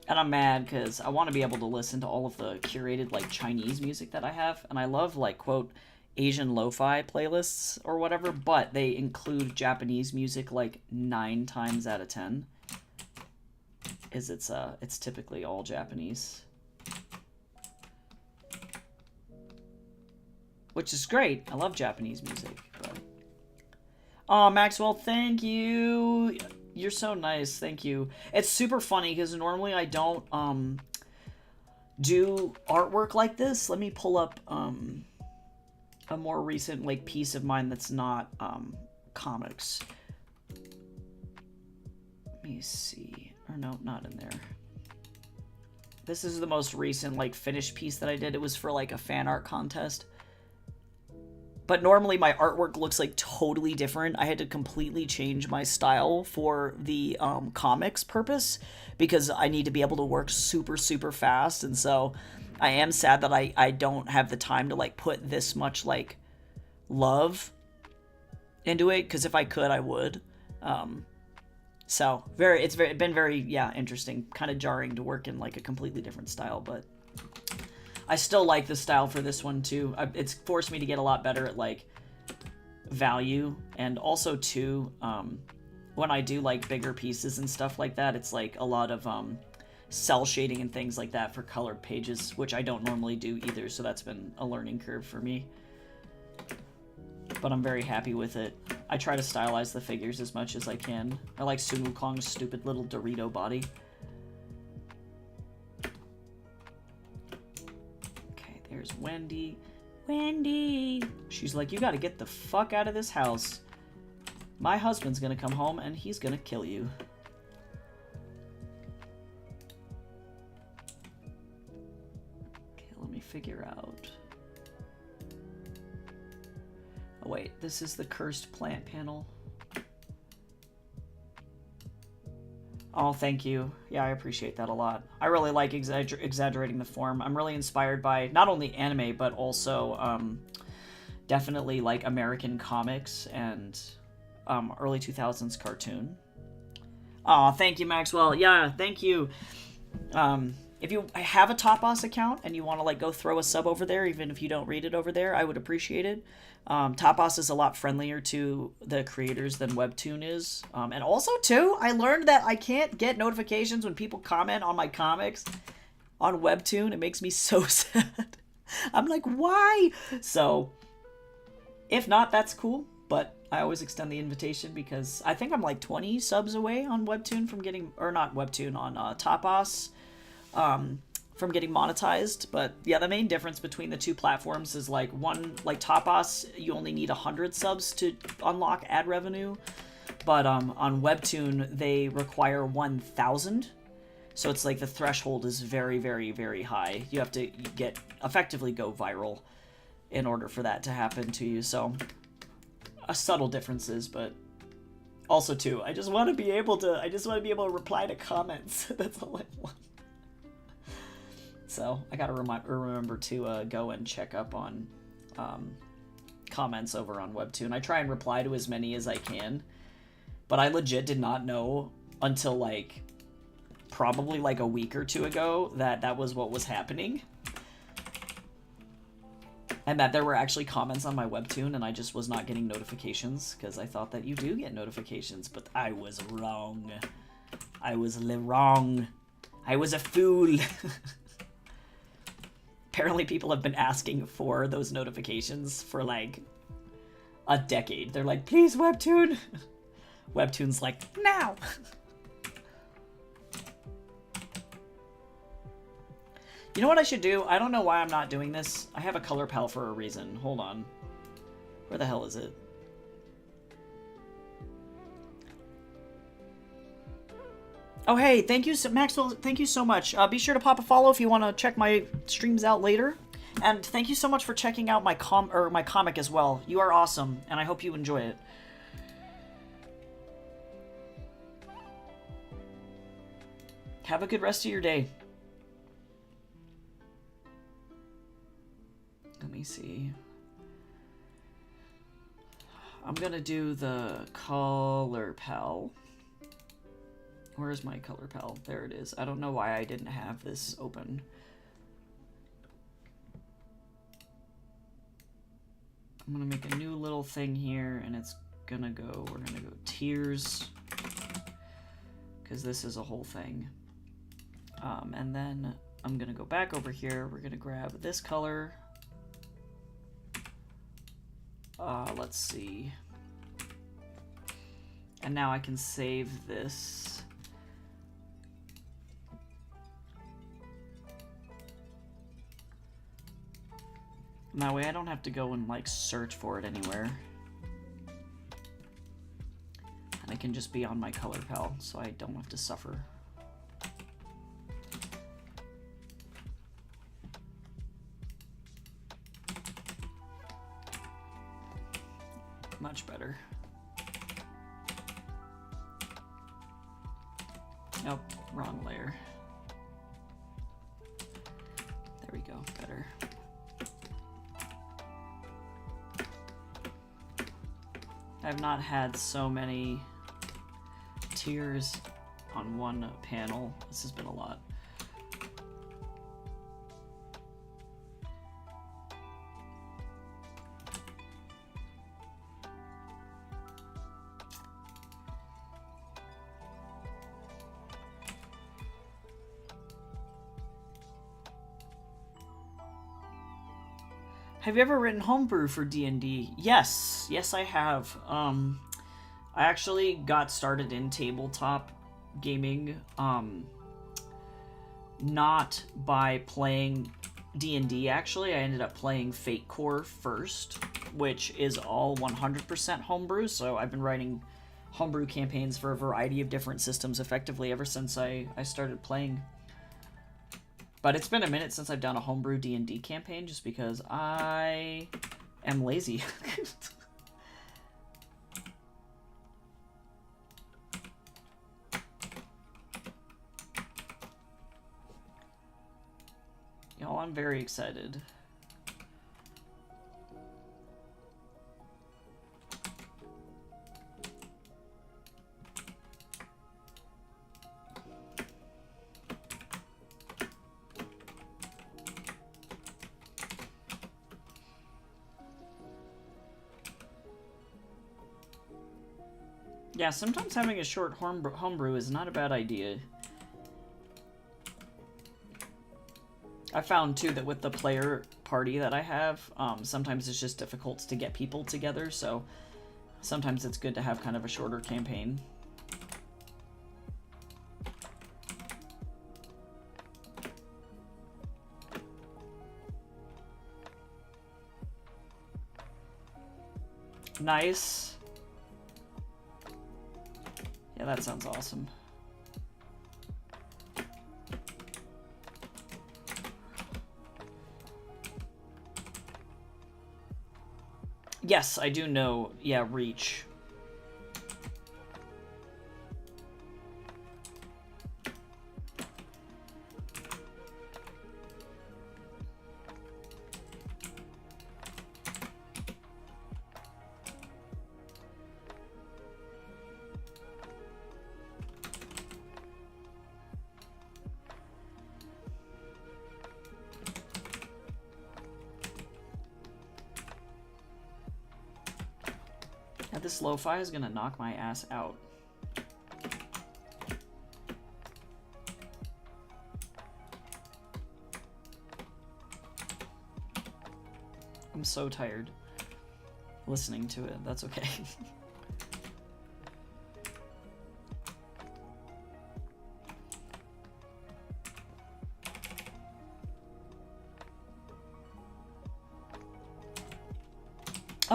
And I'm mad because I want to be able to listen to all of the curated, like, Chinese music that I have, and I love, like, quote, Asian lo-fi playlists or whatever, but they include Japanese music, like, 9 times out of 10. It's typically all Japanese. Which is great. I love Japanese music, but... Oh, Maxwell, thank you! You're so nice, thank you. It's super funny, because normally I don't, do artwork like this. Let me pull up, a more recent, like, piece of mine that's not, comics. Let me see. Or no, not in there. This is the most recent, like, finished piece that I did. It was for, like, a fan art contest. But normally my artwork looks, like, totally different. I had to completely change my style for the comics purpose because I need to be able to work super, super fast. And so I am sad that I don't have the time to, like, put this much, like, love into it. Because if I could, I would. So it's been very interesting, kind of jarring to work in like a completely different style, but I still like the style for this one too. It's forced me to get a lot better at like value, and also too when I do like bigger pieces and stuff like that, it's like a lot of cell shading and things like that for colored pages, which I don't normally do either, so that's been a learning curve for me. But I'm very happy with it. I try to stylize the figures as much as I can. I like Sun Wukong's stupid little Dorito body. Okay, there's Wendy. Wendy! She's like, you gotta get the fuck out of this house. My husband's gonna come home and he's gonna kill you. Okay, let me figure out... Oh wait, this is the cursed plant panel. Oh, thank you. Yeah, I appreciate that a lot. I really like exaggerating the form. I'm really inspired by not only anime, but also definitely like American comics and early 2000s cartoon. Oh, thank you, Maxwell. Yeah, thank you. If you have a Top Boss account and you want to like go throw a sub over there, even if you don't read it over there, I would appreciate it. Top Boss is a lot friendlier to the creators than Webtoon is. And also, too, I learned that I can't get notifications when people comment on my comics on Webtoon. It makes me so sad. I'm like, why? So, if not, that's cool. But I always extend the invitation because I think I'm like 20 subs away on Webtoon from getting... Or not Webtoon, on Top Boss. from getting monetized. But yeah, the main difference between the two platforms is like one, like Tapas, you only need 100 subs to unlock ad revenue, but on Webtoon they require 1,000. So it's like the threshold is very, very, very high. You have to effectively go viral in order for that to happen to you. So subtle differences, but also too, I just want to be able to reply to comments. That's all I want. So I gotta remember to go and check up on comments over on Webtoon. I try and reply to as many as I can, but I legit did not know until like probably like a week or two ago that was what was happening, and that there were actually comments on my Webtoon, and I just was not getting notifications because I thought that you do get notifications, but I was wrong. I was wrong. I was a fool. Apparently people have been asking for those notifications for like a decade. They're like, please, Webtoon. Webtoon's like, now. You know what I should do? I don't know why I'm not doing this. I have a color pal for a reason. Hold on. Where the hell is it? Oh, hey, thank you, Maxwell. Thank you so much. Be sure to pop a follow if you want to check my streams out later. And thank you so much for checking out my comic as well. You are awesome, and I hope you enjoy it. Have a good rest of your day. Let me see. I'm gonna do the color pal. Where is my color pal? There it is. I don't know why I didn't have this open. I'm gonna make a new little thing here, and it's gonna go, we're gonna go tiers, because this is a whole thing. And then I'm gonna go back over here. We're gonna grab this color. Let's see. And now I can save this. And that way I don't have to go and like search for it anywhere. And I can just be on my color pal, so I don't have to suffer. Much better. Nope, wrong layer. There we go, better. I've not had so many tiers on one panel. This has been a lot. Have you ever written homebrew for D&D? Yes, yes I have. I actually got started in tabletop gaming, not by playing D&D actually. I ended up playing Fate Core first, which is all 100% homebrew, so I've been writing homebrew campaigns for a variety of different systems effectively ever since I started playing. But it's been a minute since I've done a homebrew D&D campaign just because I am lazy. Y'all, I'm very excited. Yeah, sometimes having a short homebrew is not a bad idea. I found, too, that with the player party that I have, sometimes it's just difficult to get people together, so sometimes it's good to have kind of a shorter campaign. Nice. Yeah, that sounds awesome. Yes, I do know. Yeah, Reach. This lo-fi is gonna knock my ass out. I'm so tired listening to it. That's okay.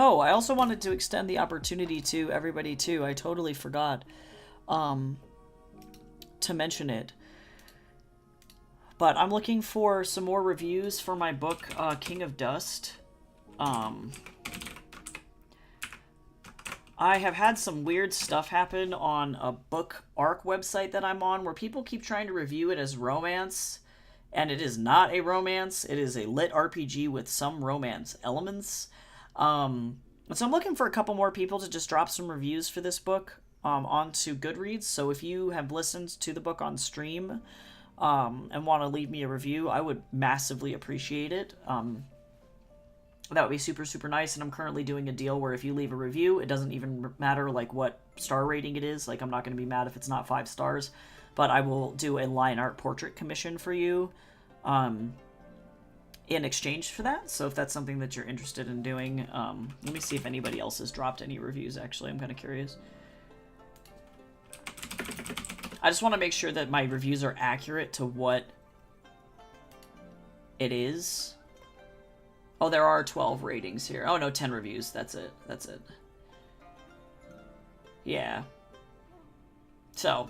Oh, I also wanted to extend the opportunity to everybody too. I totally forgot to mention it. But I'm looking for some more reviews for my book, King of Dust. I have had some weird stuff happen on a book ARC website that I'm on where people keep trying to review it as romance, and it is not a romance. It is a lit RPG with some romance elements. So I'm looking for a couple more people to just drop some reviews for this book onto Goodreads. So if you have listened to the book on stream and want to leave me a review, I would massively appreciate it. That would be super, super nice. And I'm currently doing a deal where if you leave a review, it doesn't even matter like what star rating it is. Like, I'm not going to be mad if it's not 5 stars, but I will do a line art portrait commission for you in exchange for that. So if that's something that you're interested in doing, let me see if anybody else has dropped any reviews. Actually, I'm kind of curious. I just want to make sure that my reviews are accurate to what it is. Oh, there are 12 ratings here. Oh, no, 10 reviews. That's it. That's it. Yeah. So.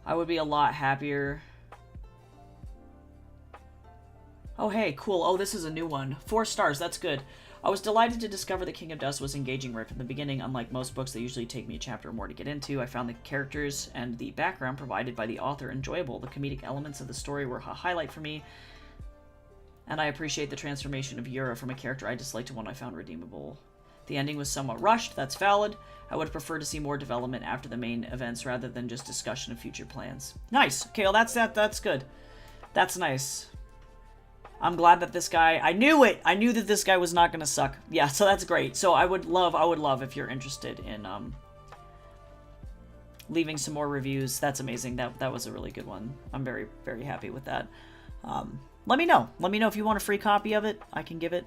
I would be a lot happier. Oh, hey, cool. Oh, this is a new one. 4 stars. That's good. I was delighted to discover that King of Dust was engaging right from the beginning. Unlike most books that usually take me a chapter or more to get into, I found the characters and the background provided by the author enjoyable. The comedic elements of the story were a highlight for me, and I appreciate the transformation of Yura from a character I disliked to one I found redeemable. The ending was somewhat rushed. That's valid. I would prefer to see more development after the main events rather than just discussion of future plans. Nice. Okay, well, that's good. That's nice. I'm glad that this guy, I knew it! I knew that this guy was not gonna suck. Yeah, so that's great. So I would love if you're interested in, leaving some more reviews. That's amazing. That was a really good one. I'm very, very happy with that. Let me know. Let me know if you want a free copy of it. I can give it.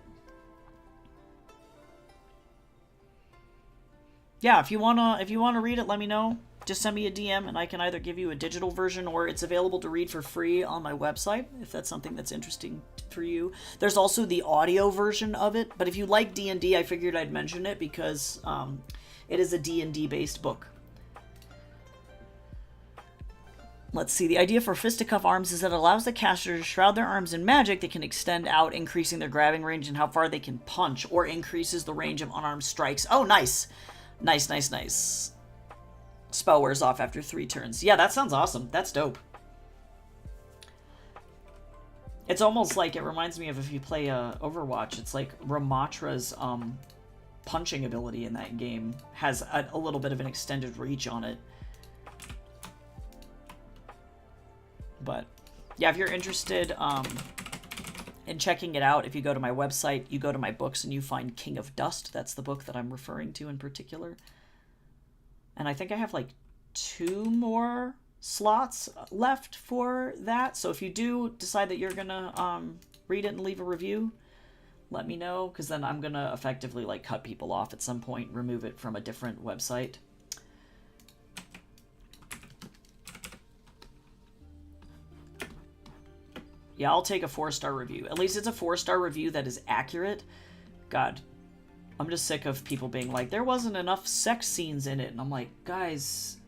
Yeah, if you wanna read it, let me know. Just send me a DM and I can either give you a digital version or it's available to read for free on my website if that's something that's interesting for you. There's also the audio version of it, but if you like D&D, I figured I'd mention it because it is a D&D based book. Let's see. The idea for Fisticuff Arms is that it allows the caster to shroud their arms in magic that can extend out, increasing their grabbing range and how far they can punch, or increases the range of unarmed strikes. Oh, nice. Nice, nice, nice. Spell wears off after 3 turns. Yeah, that sounds awesome. That's dope. It's almost like, it reminds me of if you play Overwatch, it's like Ramatra's punching ability in that game has a little bit of an extended reach on it. But yeah, if you're interested in checking it out, if you go to my website, you go to my books and you find King of Dust. That's the book that I'm referring to in particular. And I think I have like 2 more slots left for that. So if you do decide that you're gonna read it and leave a review, let me know, because then I'm gonna effectively like cut people off at some point, remove it from a different website. Yeah, I'll take a 4-star review. At least it's a 4-star review that is accurate. God, I'm just sick of people being like, there wasn't enough sex scenes in it. And I'm like, guys,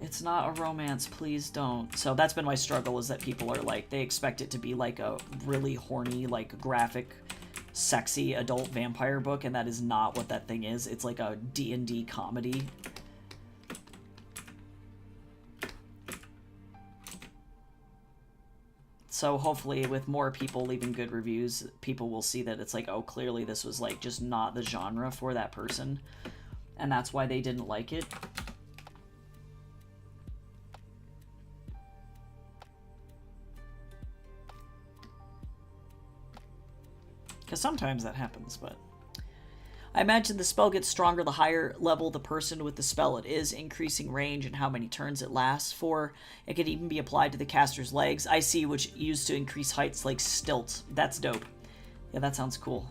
it's not a romance. Please don't. So that's been my struggle, is that people are like, they expect it to be like a really horny, like graphic, sexy adult vampire book. And that is not what that thing is. It's like a D&D comedy. So hopefully with more people leaving good reviews, people will see that it's like, oh, clearly this was like just not the genre for that person. And that's why they didn't like it. Because sometimes that happens, but... I imagine the spell gets stronger the higher level the person with the spell it is, increasing range and how many turns it lasts for. It could even be applied to the caster's legs. I see, which used to increase heights like stilts. That's dope. Yeah, that sounds cool.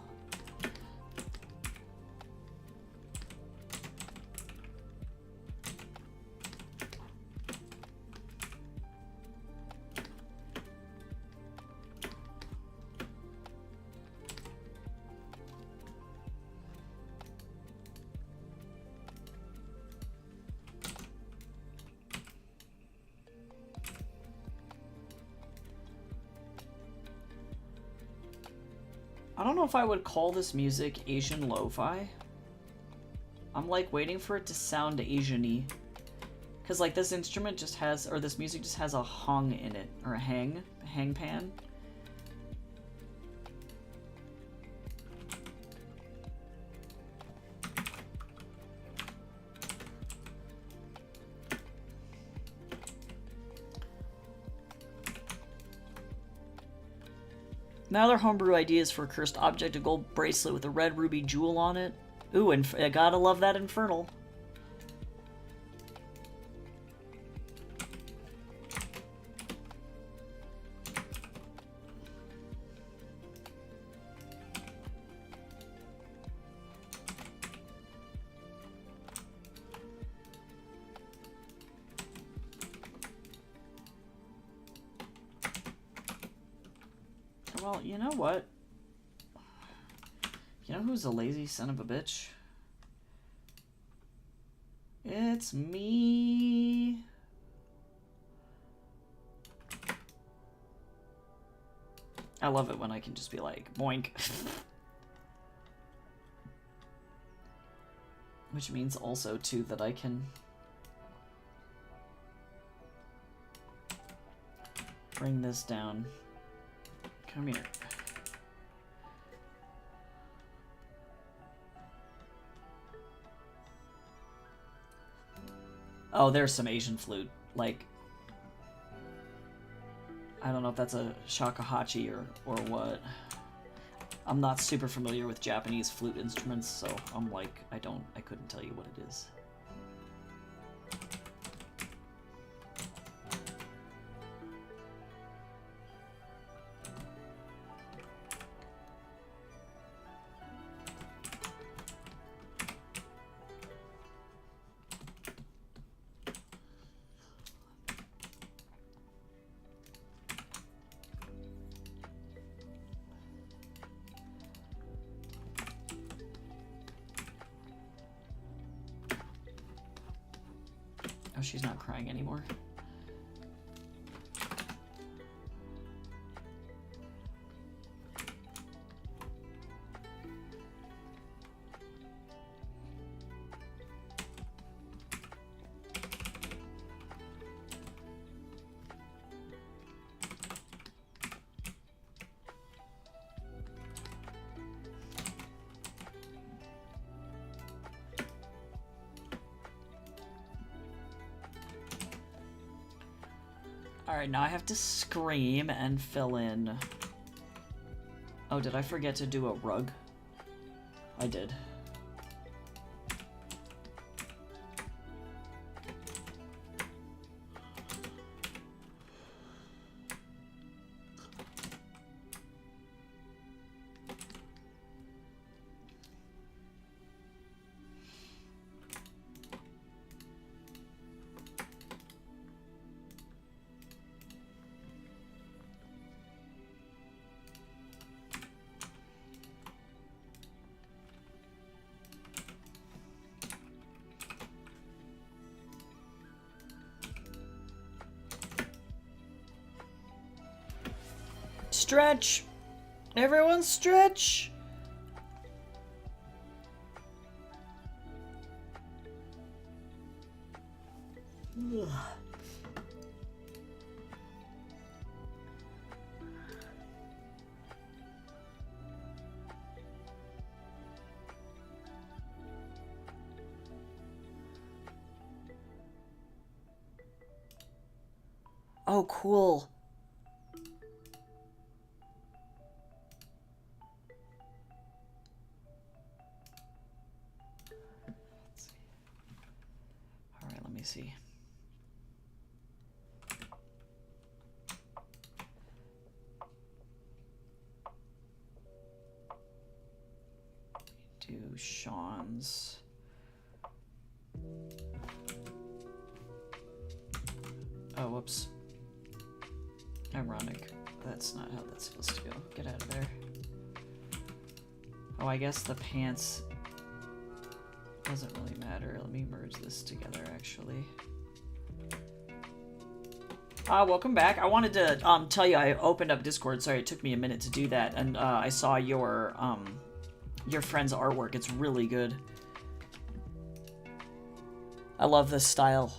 I don't know if I would call this music Asian lo-fi. I'm like waiting for it to sound Asian-y. Because like this instrument just has, or this music just has a hung in it, or a hang pan. My other homebrew idea is for a cursed object, a gold bracelet with a red ruby jewel on it. Ooh, and I gotta love that infernal. Well, you know what? You know who's a lazy son of a bitch? It's me. I love it when I can just be like, boink. Which means also, too, that I can bring this down. Come here. Oh, there's some Asian flute. Like, I don't know if that's a shakuhachi or what. I'm not super familiar with Japanese flute instruments, so I'm like, I couldn't tell you what it is. Oh, she's not crying anymore. Alright, now I have to scream and fill in. Oh, did I forget to do a rug? I did. stretch. Everyone stretch. Ugh. Oh, cool. All right, let me see. Do Sean's. Oh, whoops. Ironic. That's not how that's supposed to go. Get out of there. Oh, I guess the pants doesn't really matter. Let me merge this together, actually. Welcome back. I wanted to tell you I opened up Discord. Sorry, it took me a minute to do that, and I saw your friend's artwork. It's really good. I love this style.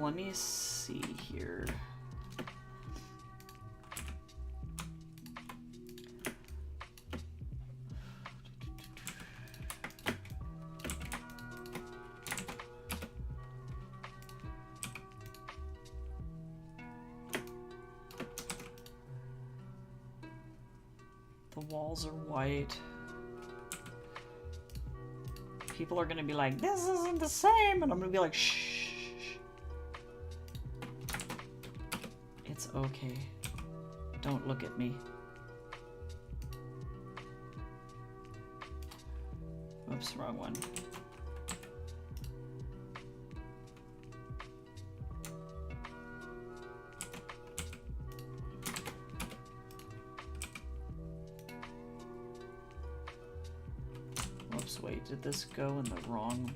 Let me see here. The walls are white. People are gonna be like, this isn't the same, and I'm gonna be like, shh. It's okay. Don't look at me. Oops, wrong one. Whoops, wait, did this go in the wrong?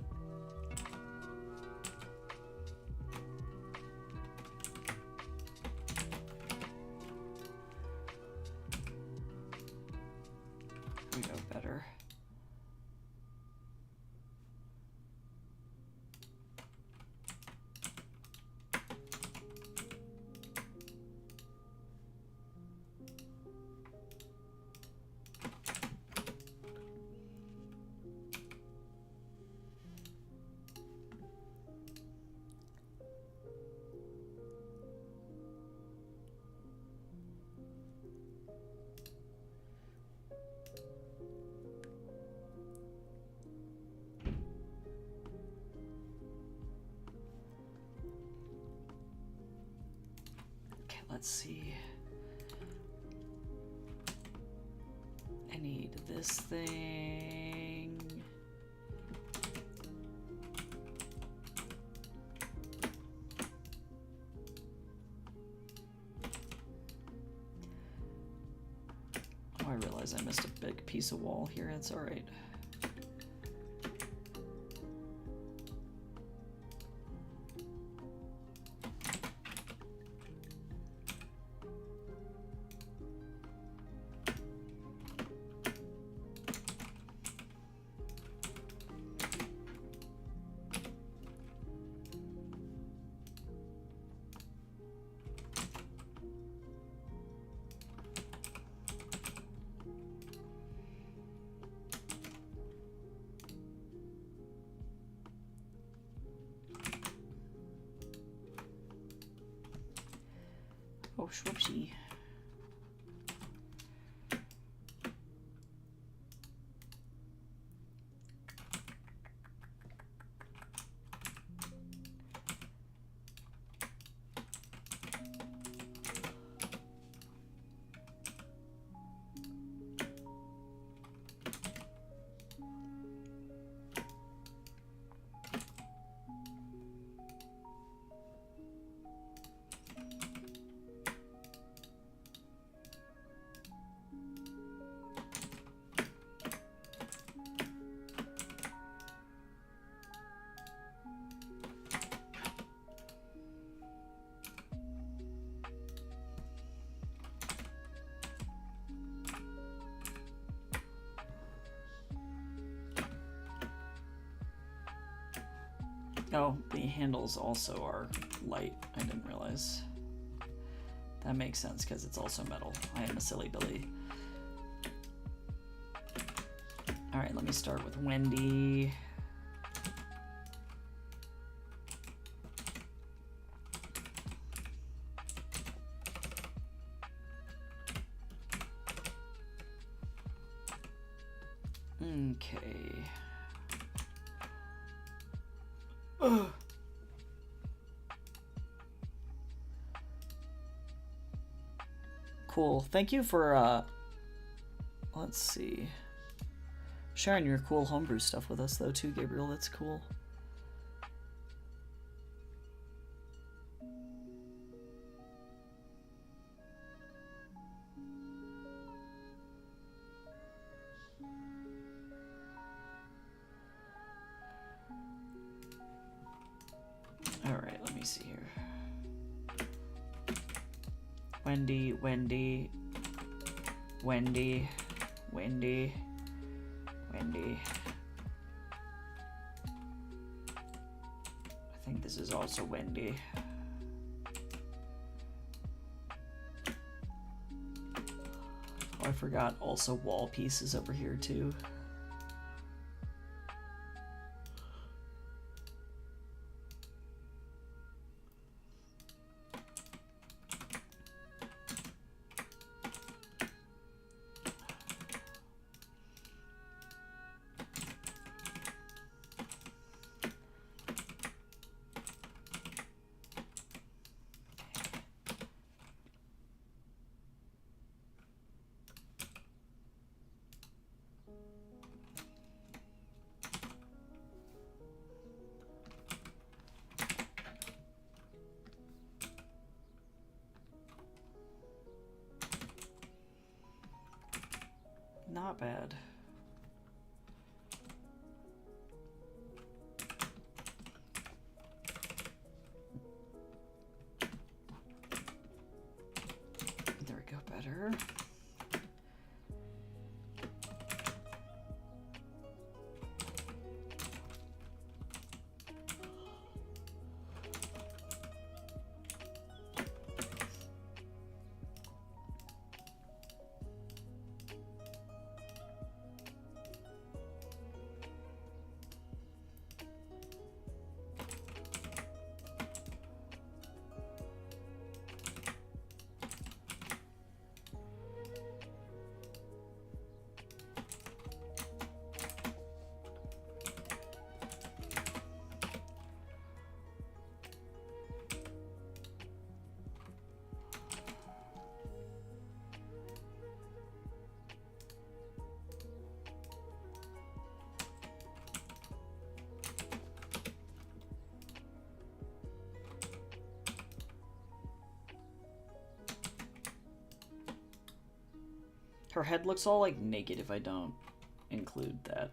Let's see. I need this thing. Oh, I realize I missed a big piece of wall here. It's all right. Oh, whoopsie. Oh, the handles also are light. I didn't realize. That makes sense because it's also metal. I am a silly Billy. Alright, let me start with Wendy. Okay. Ugh. Cool. Thank you for, let's see. Sharing your cool homebrew stuff with us, though, too, Gabriel. That's cool. Alright, let me see here. Wendy, Wendy, Wendy, Wendy, Wendy. I think this is also Wendy. Oh, I forgot also wall pieces over here too. Not bad. There we go, better. Her head looks all like naked if I don't include that.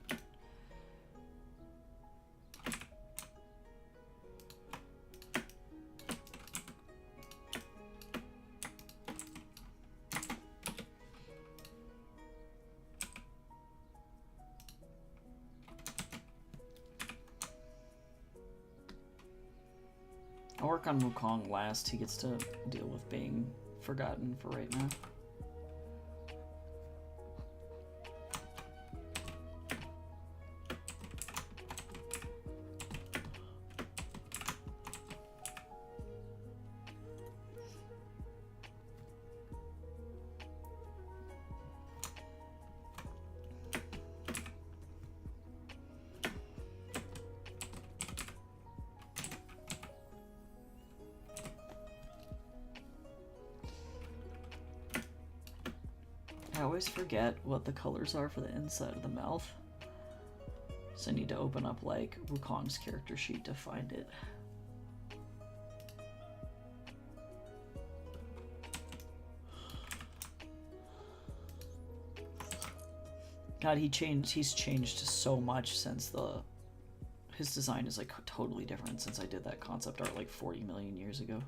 I'll work on Wukong last. He gets to deal with being forgotten for right now. I always forget what the colors are for the inside of the mouth. So I need to open up like Wukong's character sheet to find it. God, he's changed so much since his design is like totally different since I did that concept art like 40 million years ago.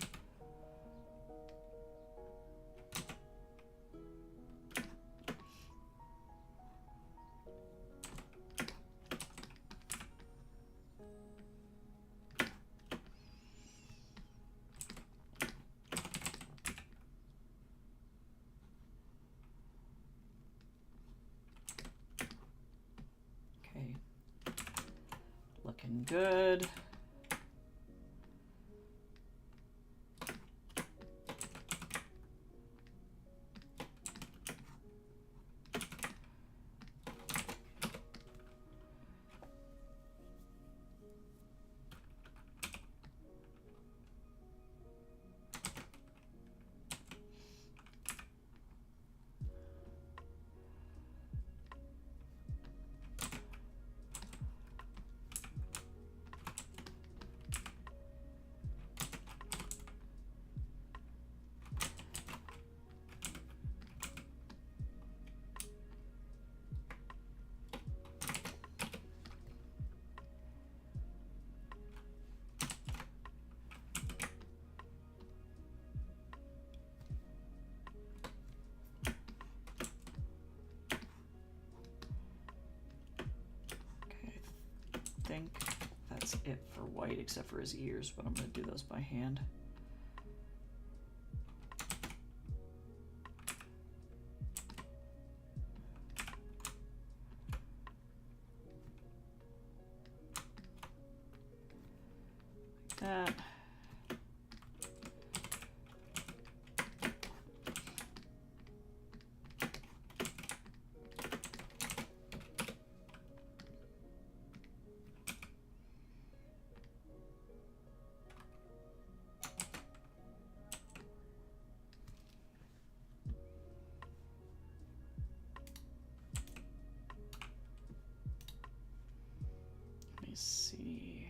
Looking good. I think that's it for white except for his ears, but I'm going to do those by hand. Like that. See.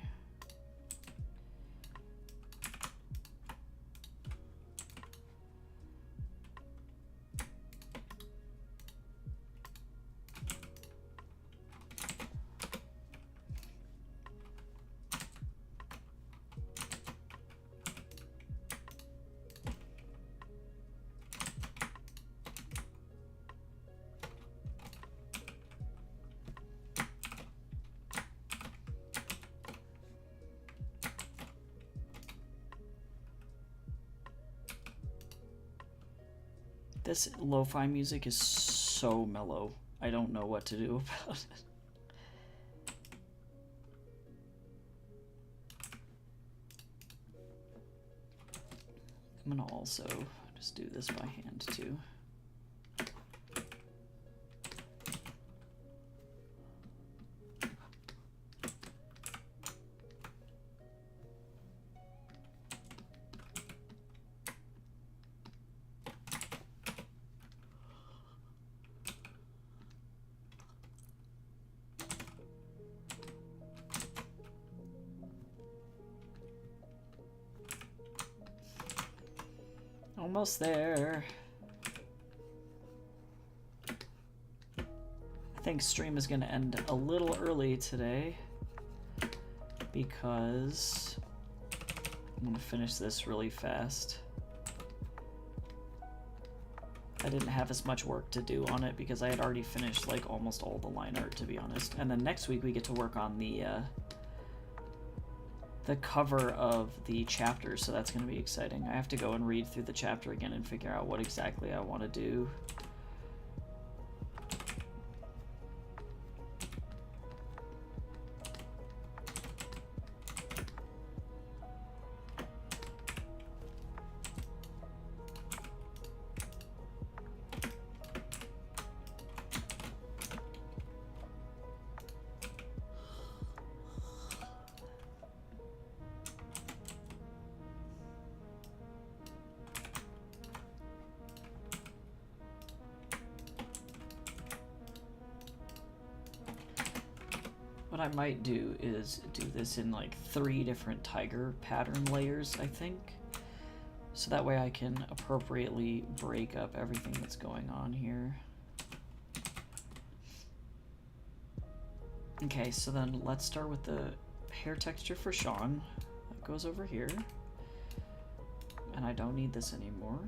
This lo-fi music is so mellow. I don't know what to do about it. I'm gonna also just do this by hand too. Almost there. I think stream is going to end a little early today because I'm going to finish this really fast. I didn't have as much work to do on it because I had already finished like almost all the line art, to be honest. And then next week we get to work on the cover of the chapter, so that's going to be exciting. I have to go and read through the chapter again and figure out what exactly I want to do. What I might do is do this in like 3 different tiger pattern layers, I think. So that way I can appropriately break up everything that's going on here. Okay, so then let's start with the hair texture for Sean. That goes over here. And I don't need this anymore.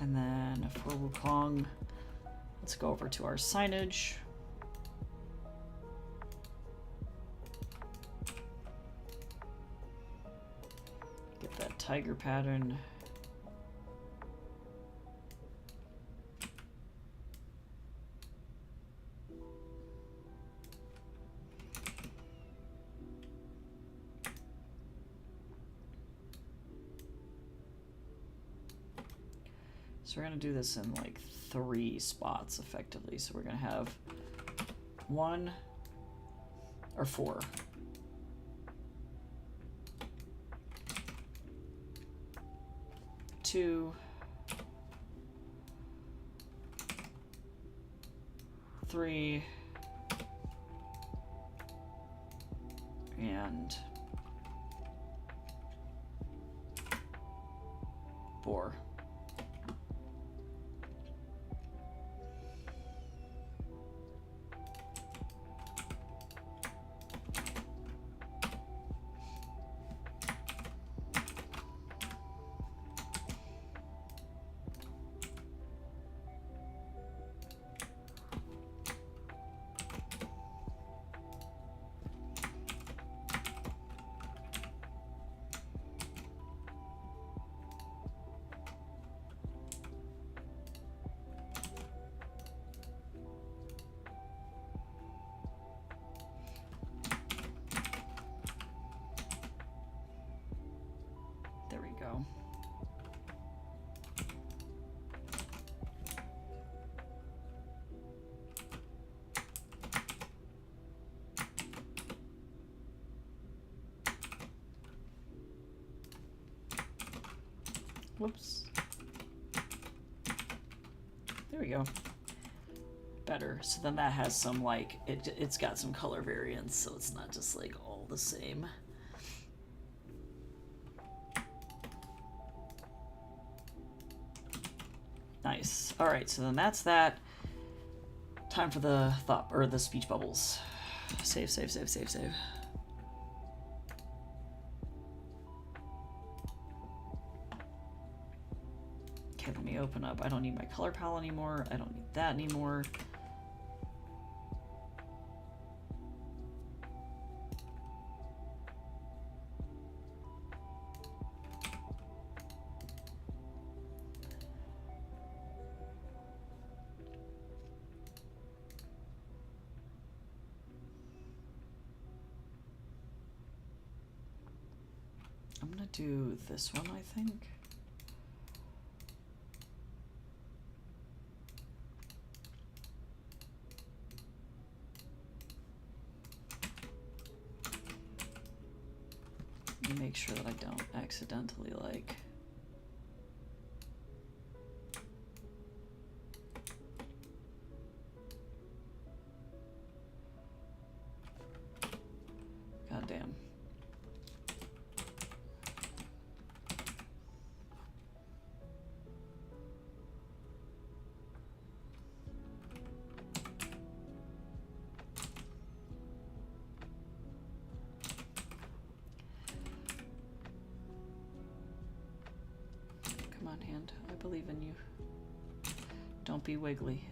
And then for Wukong, let's go over to our signage. Get that tiger pattern. So we're going to do this in like 3 spots effectively. So we're going to have 1 or 4. Two, 3, and 4. There we go. Whoops. There we go. Better. So then that has some like, it's got some color variance, so it's not just like all the same. Nice. All right, so then that's that. Time for the thought or the speech bubbles. Save, save, save, save, save. Okay, let me open up. I don't need my color palette anymore. I don't need that anymore. I'm gonna do this one, I think. Make sure that I don't accidentally like goddamn. Come on, hand. I believe in you. Don't be wiggly.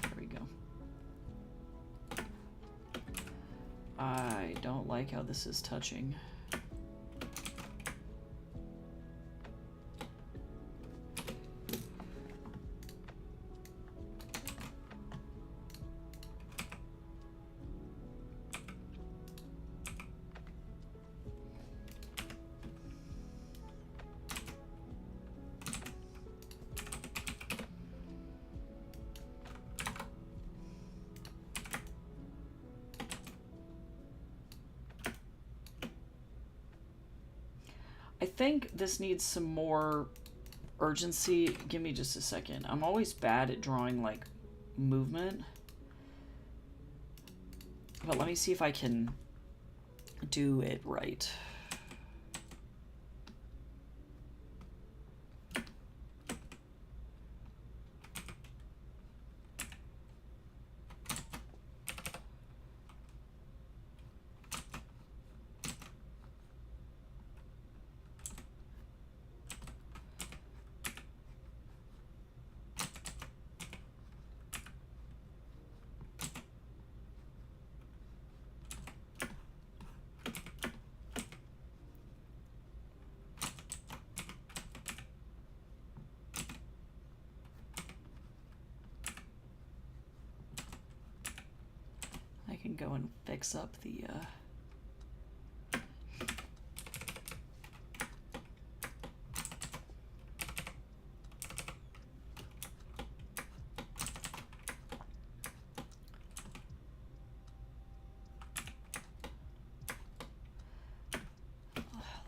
There we go. I don't like how this is touching. I think this needs some more urgency. Give me just a second. I'm always bad at drawing like movement. But let me see if I can do it right. go and fix up the...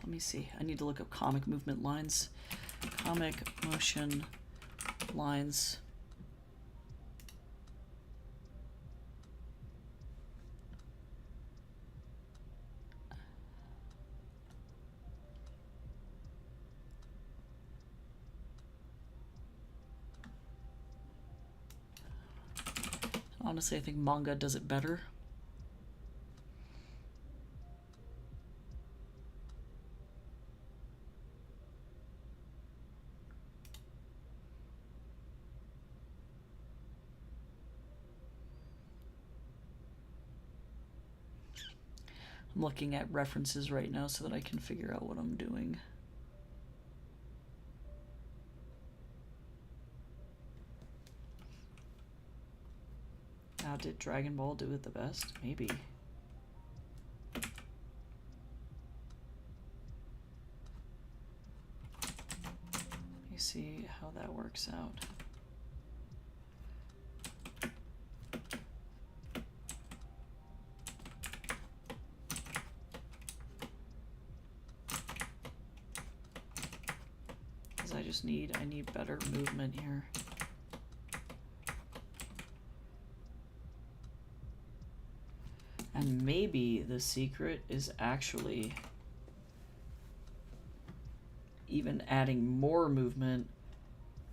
Let me see. I need to look up comic movement lines. Comic motion lines. Honestly, I think manga does it better. I'm looking at references right now so that I can figure out what I'm doing. Now, did Dragon Ball do it the best? Maybe. Let me see how that works out. I need better movement here. And maybe the secret is actually even adding more movement.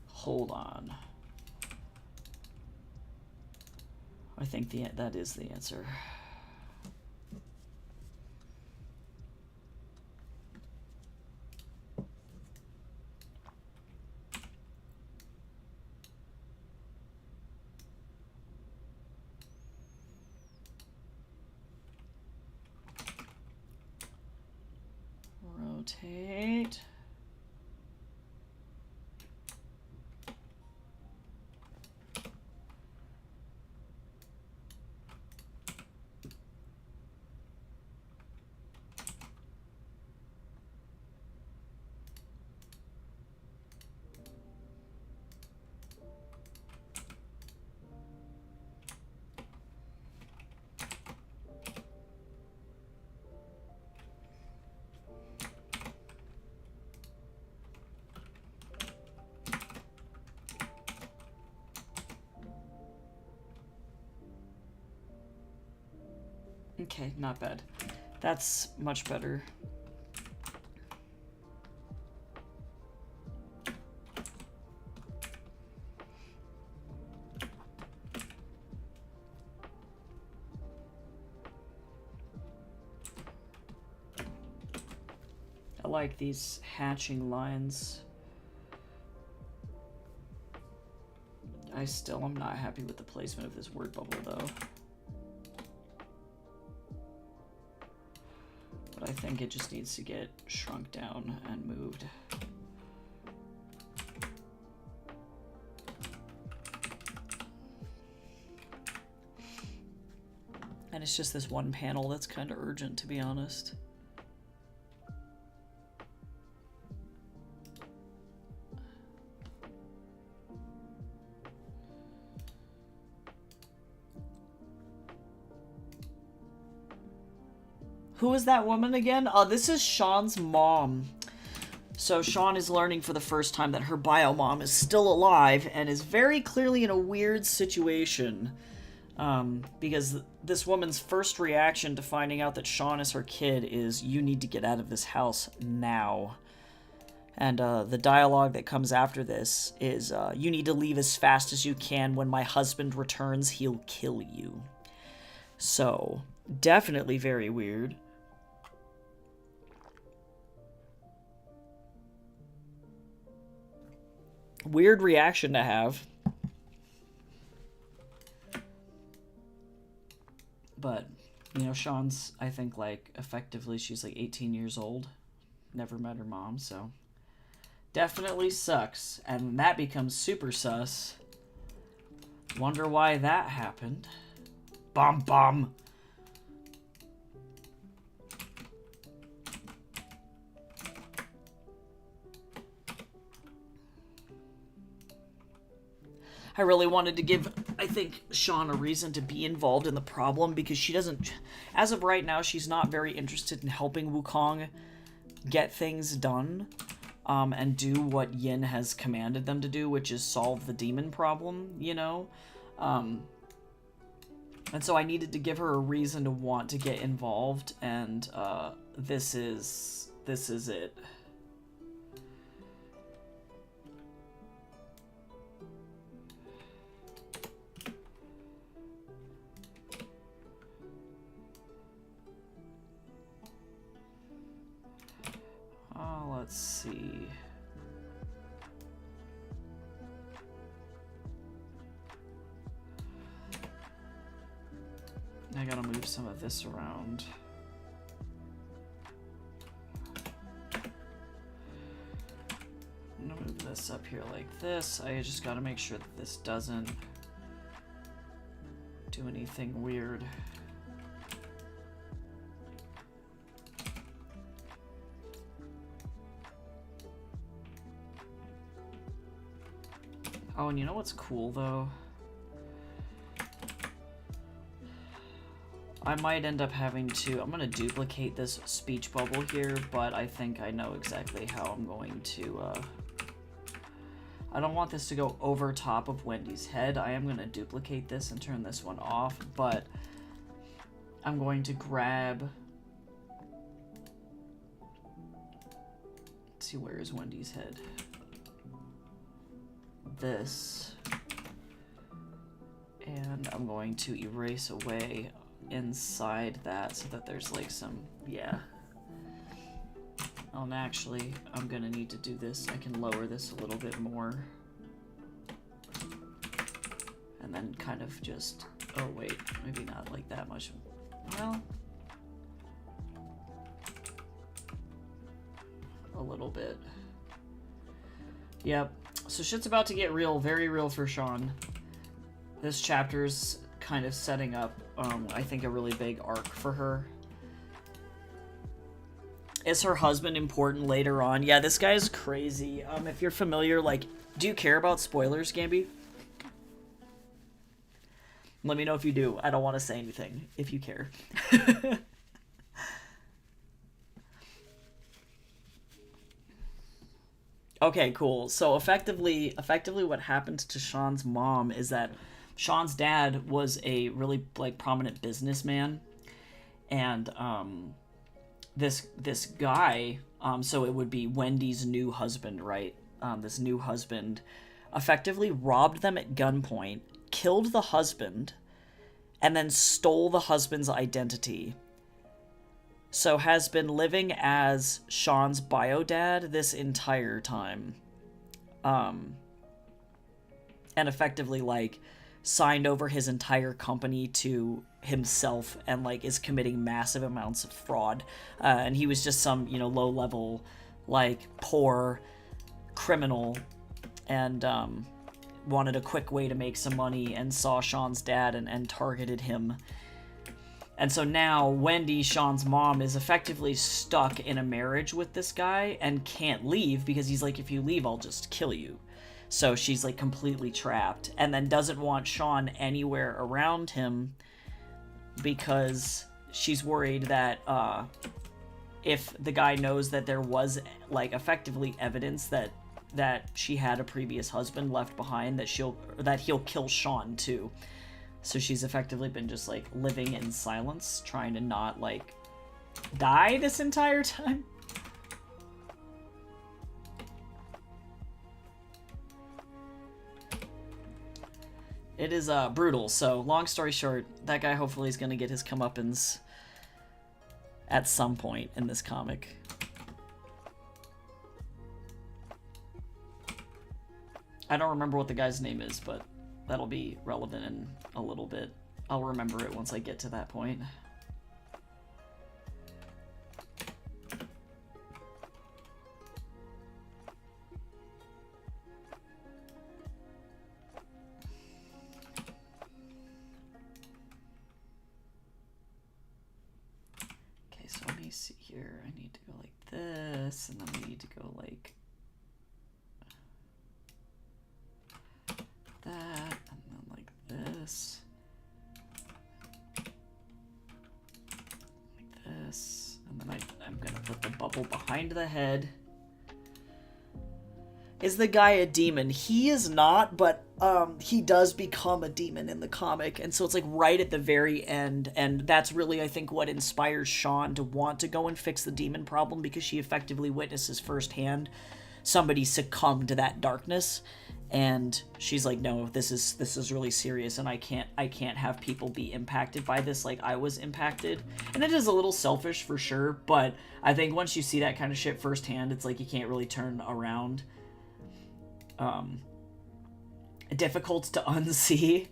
Hold on. I think that is the answer. Rotate. Okay, not bad. That's much better. I like these hatching lines. I still am not happy with the placement of this word bubble though. But I think it just needs to get shrunk down and moved. And it's just this one panel that's kind of urgent, to be honest. Who is that woman again? Oh, this is Sean's mom. So Sean is learning for the first time that her bio mom is still alive and is very clearly in a weird situation. Because this woman's first reaction to finding out that Sean is her kid is, you need to get out of this house now. And the dialogue that comes after this is, you need to leave as fast as you can. When my husband returns, he'll kill you. So, definitely very weird. Weird reaction to have. But, you know, Sean's, I think, like, effectively, she's like 18 years old. Never met her mom, so. Definitely sucks. And that becomes super sus. Wonder why that happened. Bum bum. I really wanted to give, I think, Sean a reason to be involved in the problem, because she doesn't, as of right now, she's not very interested in helping Wukong get things done, and do what Yin has commanded them to do, which is solve the demon problem, you know? And so I needed to give her a reason to want to get involved, and this is it. Let's see. I gotta move some of this around. I'm gonna move this up here like this. I just gotta make sure that this doesn't do anything weird. Oh, and you know what's cool, though? I might end up having to... I'm going to duplicate this speech bubble here, but I think I know exactly how I'm going to... I don't want this to go over top of Wendy's head. I am going to duplicate this and turn this one off, but I'm going to grab... Let's see, where is Wendy's head? This, and I'm going to erase away inside that so that there's like some, yeah. Oh, and actually, I'm gonna need to do this. I can lower this a little bit more, and then kind of just, oh wait, maybe not like that much. Well, a little bit. Yep. So shit's about to get real, very real for Sean. This chapter's kind of setting up, I think, a really big arc for her. Is her husband important later on? Yeah, this guy's crazy. If you're familiar, like, do you care about spoilers, Gamby? Let me know if you do. I don't want to say anything if you care. Okay, cool. So effectively what happened to Sean's mom is that Sean's dad was a really, like, prominent businessman, and this guy, so it would be Wendy's new husband, right? This new husband effectively robbed them at gunpoint, killed the husband, and then stole the husband's identity. So has been living as Sean's bio dad this entire time. And effectively, like, signed over his entire company to himself and, like, is committing massive amounts of fraud. And he was just some, you know, low-level, like, poor criminal, and wanted a quick way to make some money, and saw Sean's dad and targeted him. And so now Wendy, Sean's mom, is effectively stuck in a marriage with this guy and can't leave because he's like, if you leave, I'll just kill you. So she's, like, completely trapped, and then doesn't want Sean anywhere around him because she's worried that if the guy knows that there was, like, effectively evidence that she had a previous husband left behind, that he'll kill Sean too. So she's effectively been just, like, living in silence, trying to not, like, die this entire time. It is brutal. So long story short, that guy hopefully is going to get his comeuppance at some point in this comic. I don't remember what the guy's name is, but that'll be relevant in a little bit. I'll remember it once I get to that point. Okay, so let me see here. I need to go like this, and then we need to go like that. bubble behind the head. Is the guy a demon? He is not, but he does become a demon in the comic, and so it's like right at the very end, and that's really, I think, what inspires Sean to want to go and fix the demon problem, because she effectively witnesses firsthand somebody succumb to that darkness, and she's like, no, this is really serious, and I can't have people be impacted by this like I was impacted. And it is a little selfish for sure, but I think once you see that kind of shit firsthand, it's like you can't really turn around. Difficult to unsee.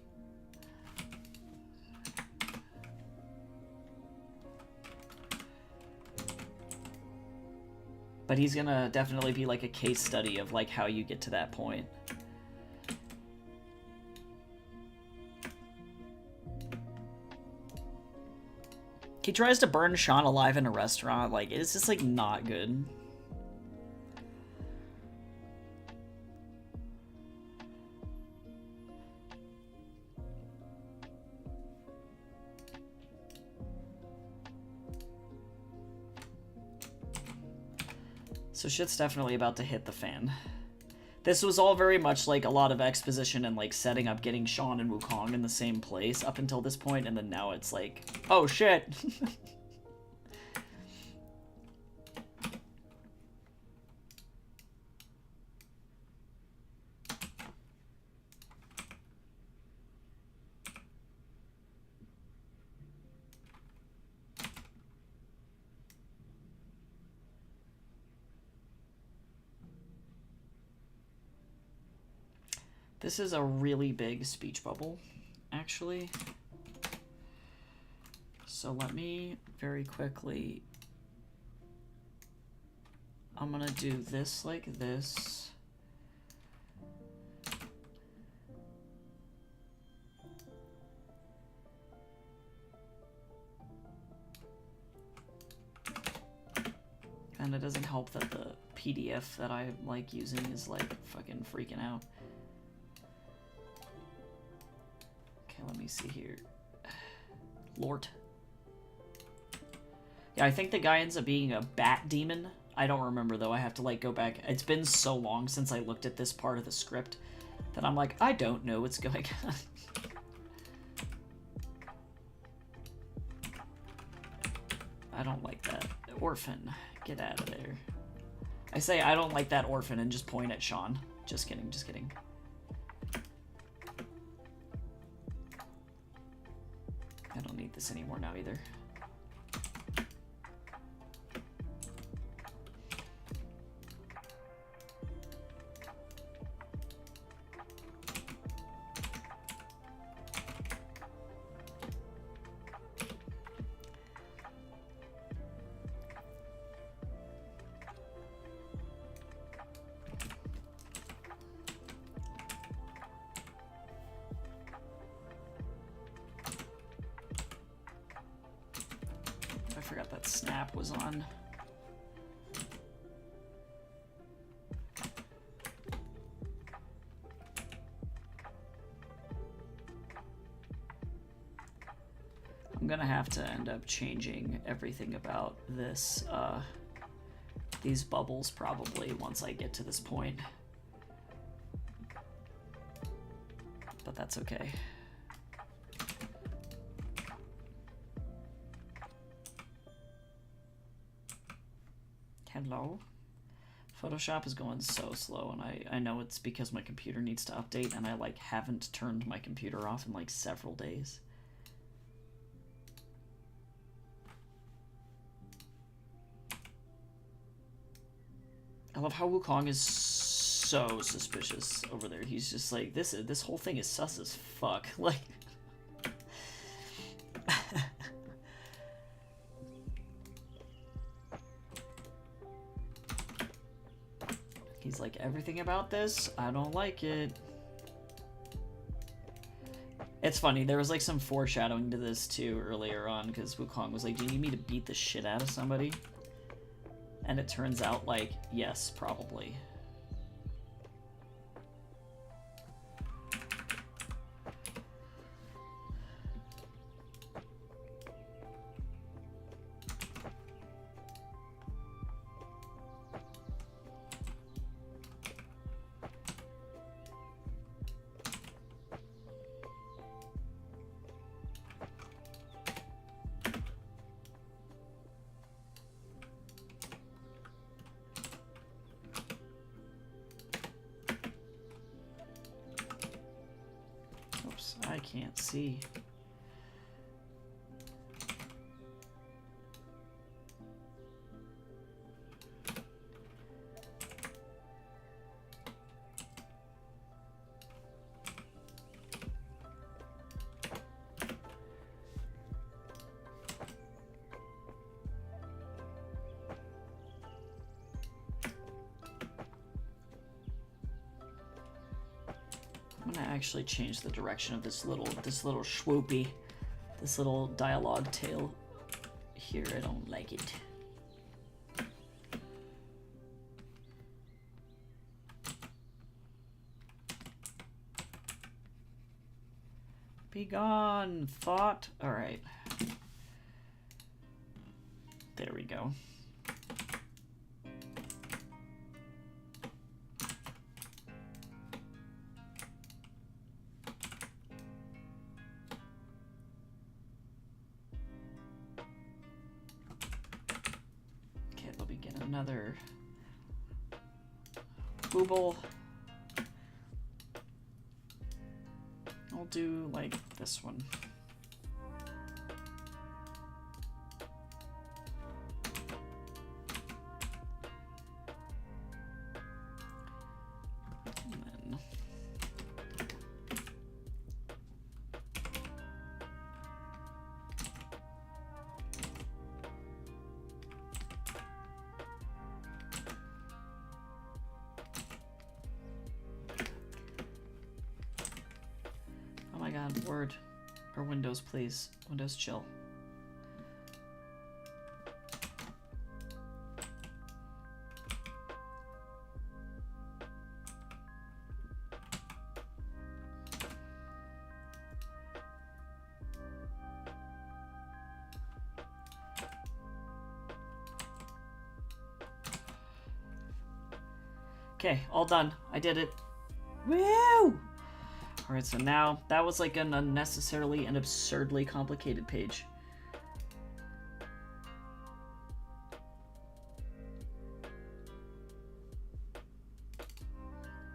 But he's gonna definitely be like a case study of like how you get to that point. He tries to burn Sean alive in a restaurant. Like, it's just like not good. So shit's definitely about to hit the fan. This was all very much like a lot of exposition and like setting up getting Sean and Wukong in the same place up until this point, and then now it's like, oh shit. This is a really big speech bubble, actually. So let me very quickly... I'm gonna do this like this. And it doesn't help that the PDF that I like using is like fucking freaking out. Okay, let me see here. Lort. Yeah, I think the guy ends up being a bat demon. I don't remember, though. I have to, like, go back. It's been so long since I looked at this part of the script that I'm like, I don't know what's going on. I don't like that. Orphan. Get out of there. I say I don't like that orphan and just point at Sean. Just kidding, just kidding. I don't need this anymore now either. I forgot that snap was on. I'm gonna have to end up changing everything about this, these bubbles probably once I get to this point. But that's okay. Hello? Photoshop is going so slow, and I know it's because my computer needs to update, and I like haven't turned my computer off in like several days. I love how Wukong is so suspicious over there. He's just like, this whole thing is sus as fuck. Like, he's like, everything about this, I don't like it. It's funny, there was like some foreshadowing to this too earlier on, because Wukong was like, do you need me to beat the shit out of somebody? And it turns out, like, yes, probably. can't see. I'm gonna actually change the direction of this little swoopy, this little dialogue tail here. I don't like it. Be gone, thought. All right. There we go. Another booble. I'll do like this one. And then Word or Windows, please. Windows chill. Okay, all done. I did it. Woo! Alright, so now, that was like an unnecessarily and absurdly complicated page.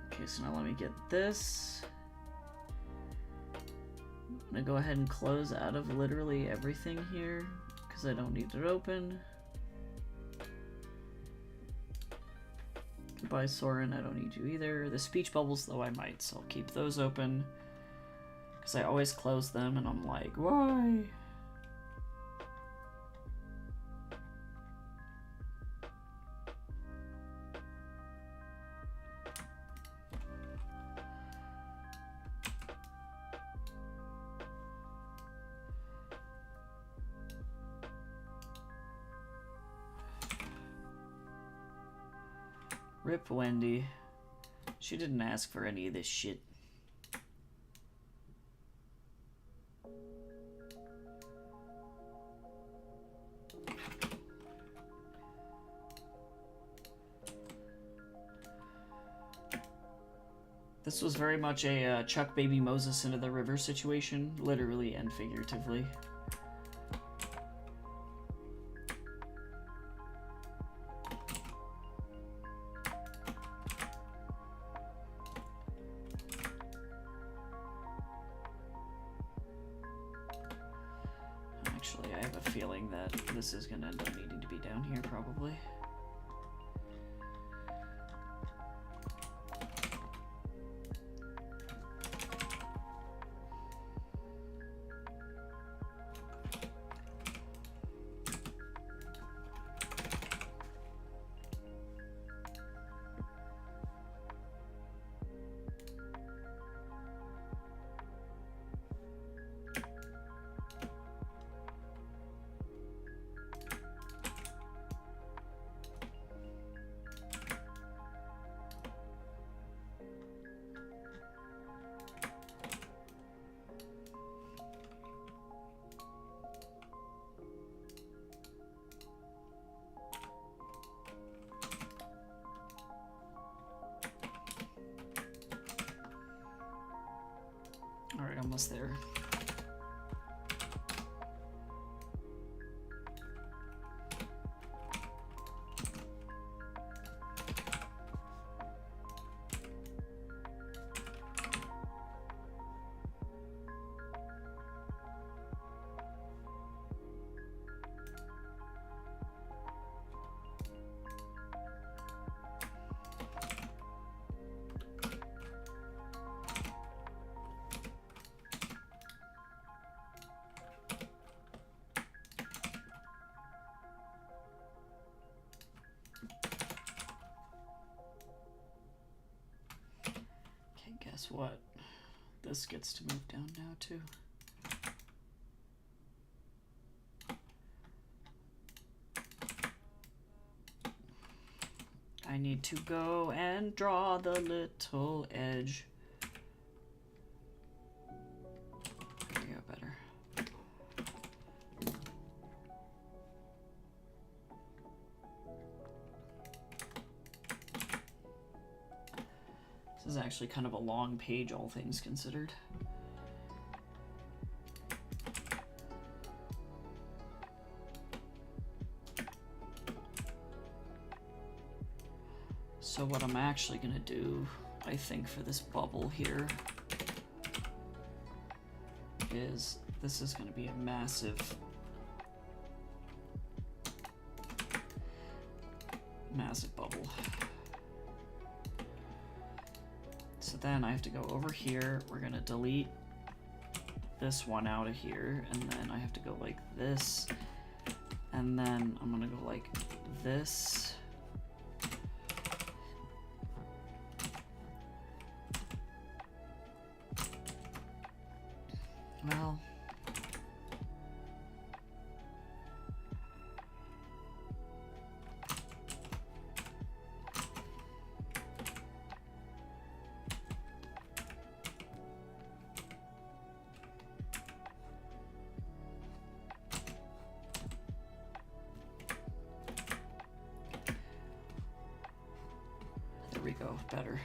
Okay, so now let me get this. I'm gonna go ahead and close out of literally everything here, because I don't need it open. Goodbye, Soren, I don't need you either. The speech bubbles, though, I might, so I'll keep those open. Because I always close them, and I'm like, why? Rip Wendy. She didn't ask for any of this shit. This was very much a Chuck Baby Moses into the river situation, literally and figuratively. Actually, I have a feeling that this is going to end up needing to be down here, probably. Alright, almost there. guess what? This gets to move down now too. I need to go and draw the little edge. There we go, better. This is actually kind of a long page, all things considered. So what I'm actually gonna do, I think, for this bubble here is this is gonna be a massive bubble. So then I have to go over here. We're gonna delete this one out of here, and then I have to go like this, and then I'm gonna go like this. Well, there we go, better.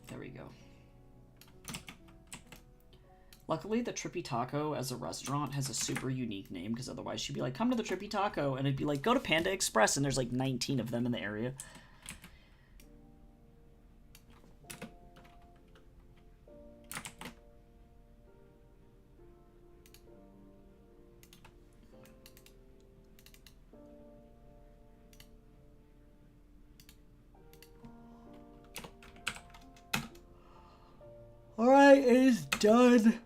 There we go. Luckily, the Trippy Taco as a restaurant has a super unique name, because otherwise she'd be like, come to the Trippy Taco, and it'd be like, go to Panda Express, and there's like 19 of them in the area. Alright, it is done.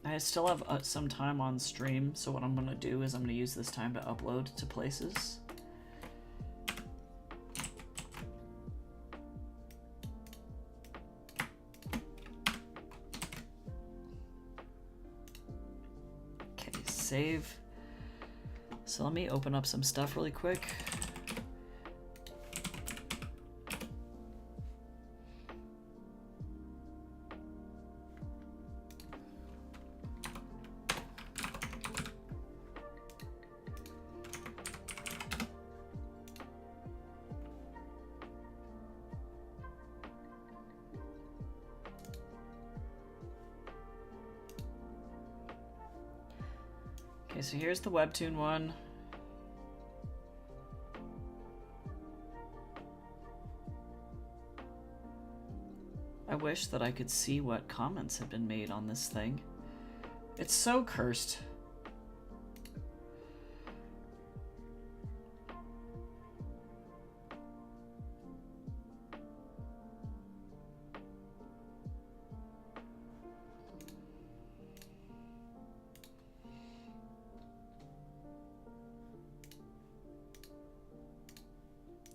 I still have some time on stream, so what I'm going to do is I'm going to use this time to upload to places. Okay, save. So let me open up some stuff really quick. Okay, so here's the Webtoon one. I wish that I could see what comments have been made on this thing. It's so cursed.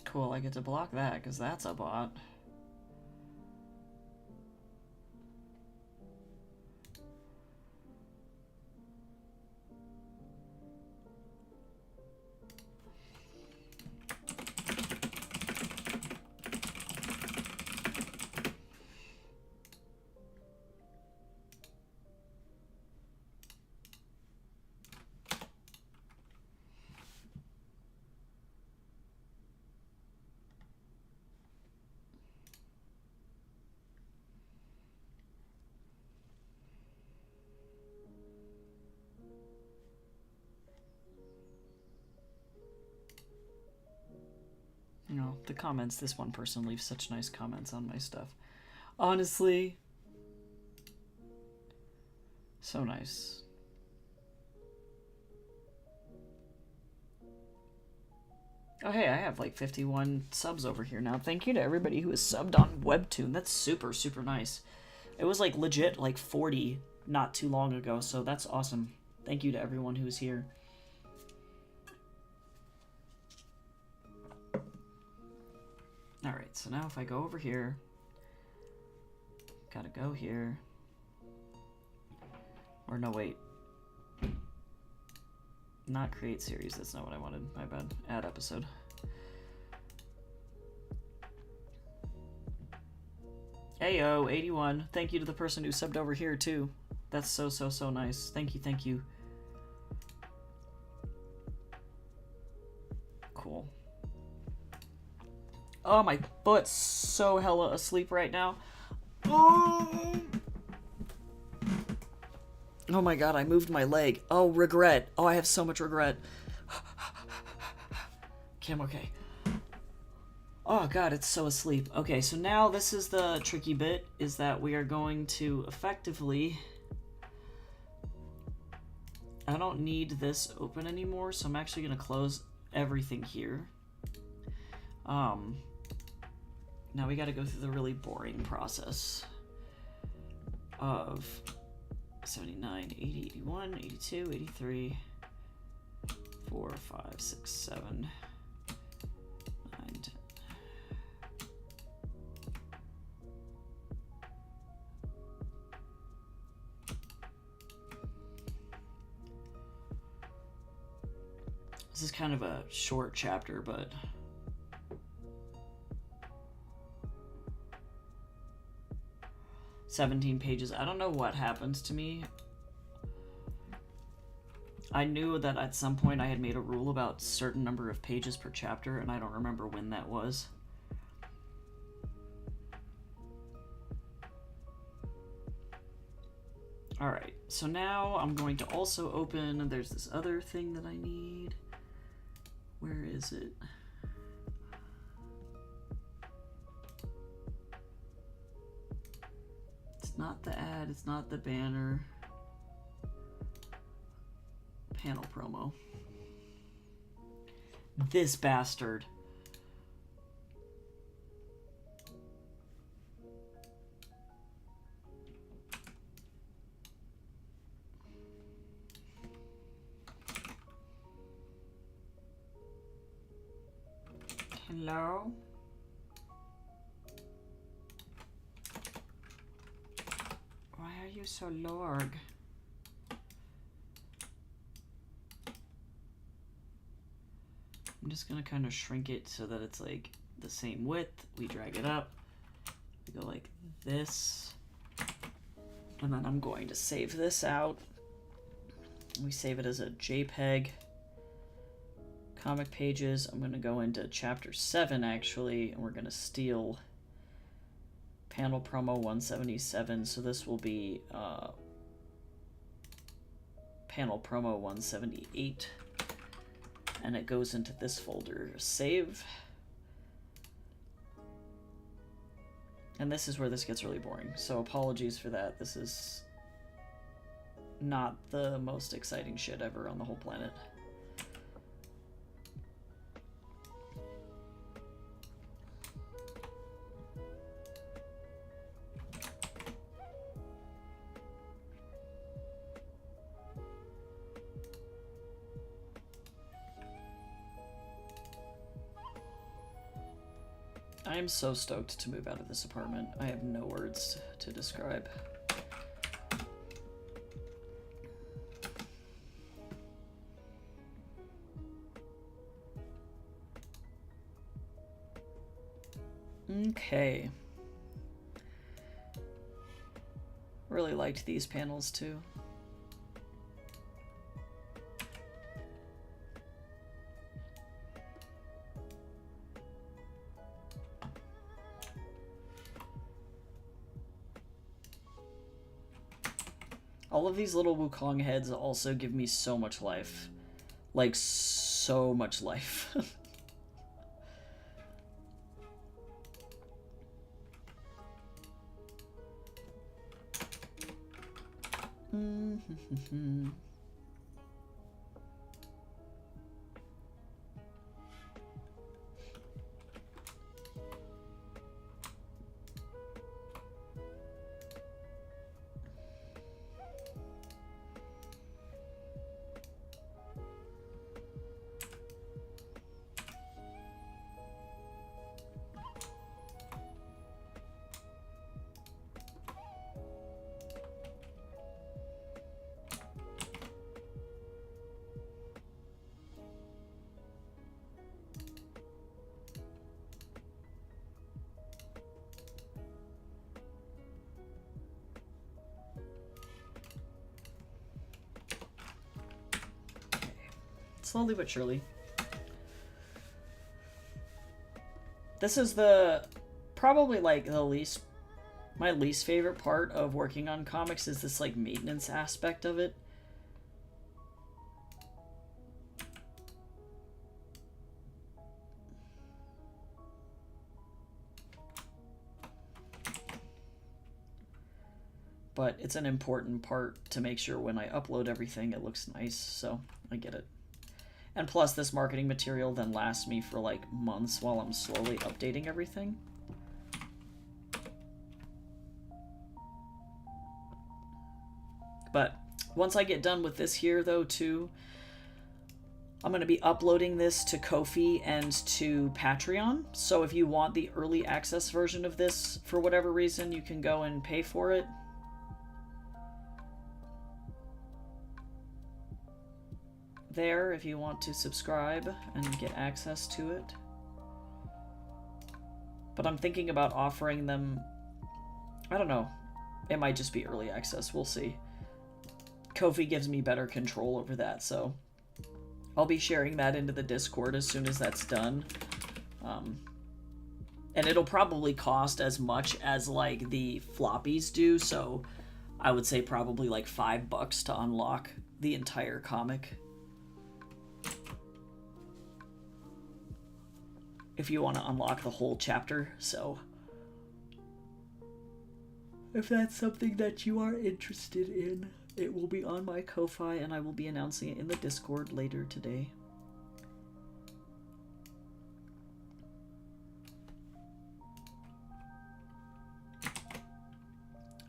Cool, I get to block that because that's a bot. You know, the comments, this one person leaves such nice comments on my stuff. Honestly, so nice. Oh, hey, I have like 51 subs over here now. Thank you to everybody who has subbed on Webtoon. That's super, super nice. It was like legit like 40 not too long ago, so that's awesome. Thank you to everyone who's here. Alright, so now if I go over here, gotta go here. Or no, wait. Not create series, that's not what I wanted. My bad. Add episode. Ayo, 81. Thank you to the person who subbed over here too. That's so, so, so nice. Thank you, thank you. Cool. Oh, my foot's so hella asleep right now. Oh! Oh my god, I moved my leg. Oh, regret. Oh, I have so much regret. Okay, I'm okay. Oh god, it's so asleep. Okay, so now this is the tricky bit, is that we are going to effectively... I don't need this open anymore, so I'm actually going to close everything here. Now we got to go through the really boring process of 79, 80, 81, 82, 83, 4, 5, 6, 7, 9, 10. This is kind of a short chapter, but... ...17 pages. I don't know what happens to me. I knew that at some point I had made a rule about certain number of pages per chapter, and I don't remember when that was. Alright, so now I'm going to also open... There's this other thing that I need. Where is it? It's not the ad, it's not the banner. Panel promo. This bastard. Hello? Why are you so lorg? I'm just gonna kind of shrink it so that it's like the same width. We drag it up. We go like this. And then I'm going to save this out. We save it as a JPEG. Comic pages. I'm going to go into chapter 7 actually, and we're going to steal panel promo 177. So this will be panel promo 178. And it goes into this folder. Save. And this is where this gets really boring. So apologies for that. This is not the most exciting shit ever on the whole planet. I am so stoked to move out of this apartment. I have no words to describe. Okay. Really liked these panels too. All of these little Wukong heads also give me so much life. Like, so much life. Slowly but surely. This is the probably like my least favorite part of working on comics is this like maintenance aspect of it. But it's an important part to make sure when I upload everything it looks nice, so I get it. And plus, this marketing material then lasts me for like months while I'm slowly updating everything. But once I get done with this here, though, too, I'm going to be uploading this to Ko-fi and to Patreon. So if you want the early access version of this, for whatever reason, you can go and pay for it. There, if you want to subscribe and get access to it. But I'm thinking about offering them, I don't know, it might just be early access, we'll see. Ko-fi gives me better control over that, so I'll be sharing that into the Discord as soon as that's done. And it'll probably cost as much as like the floppies do, so I would say probably like $5 to unlock the entire comic. If you want to unlock the whole chapter, so if that's something that you are interested in, it will be on my Ko-fi and I will be announcing it in the Discord later today.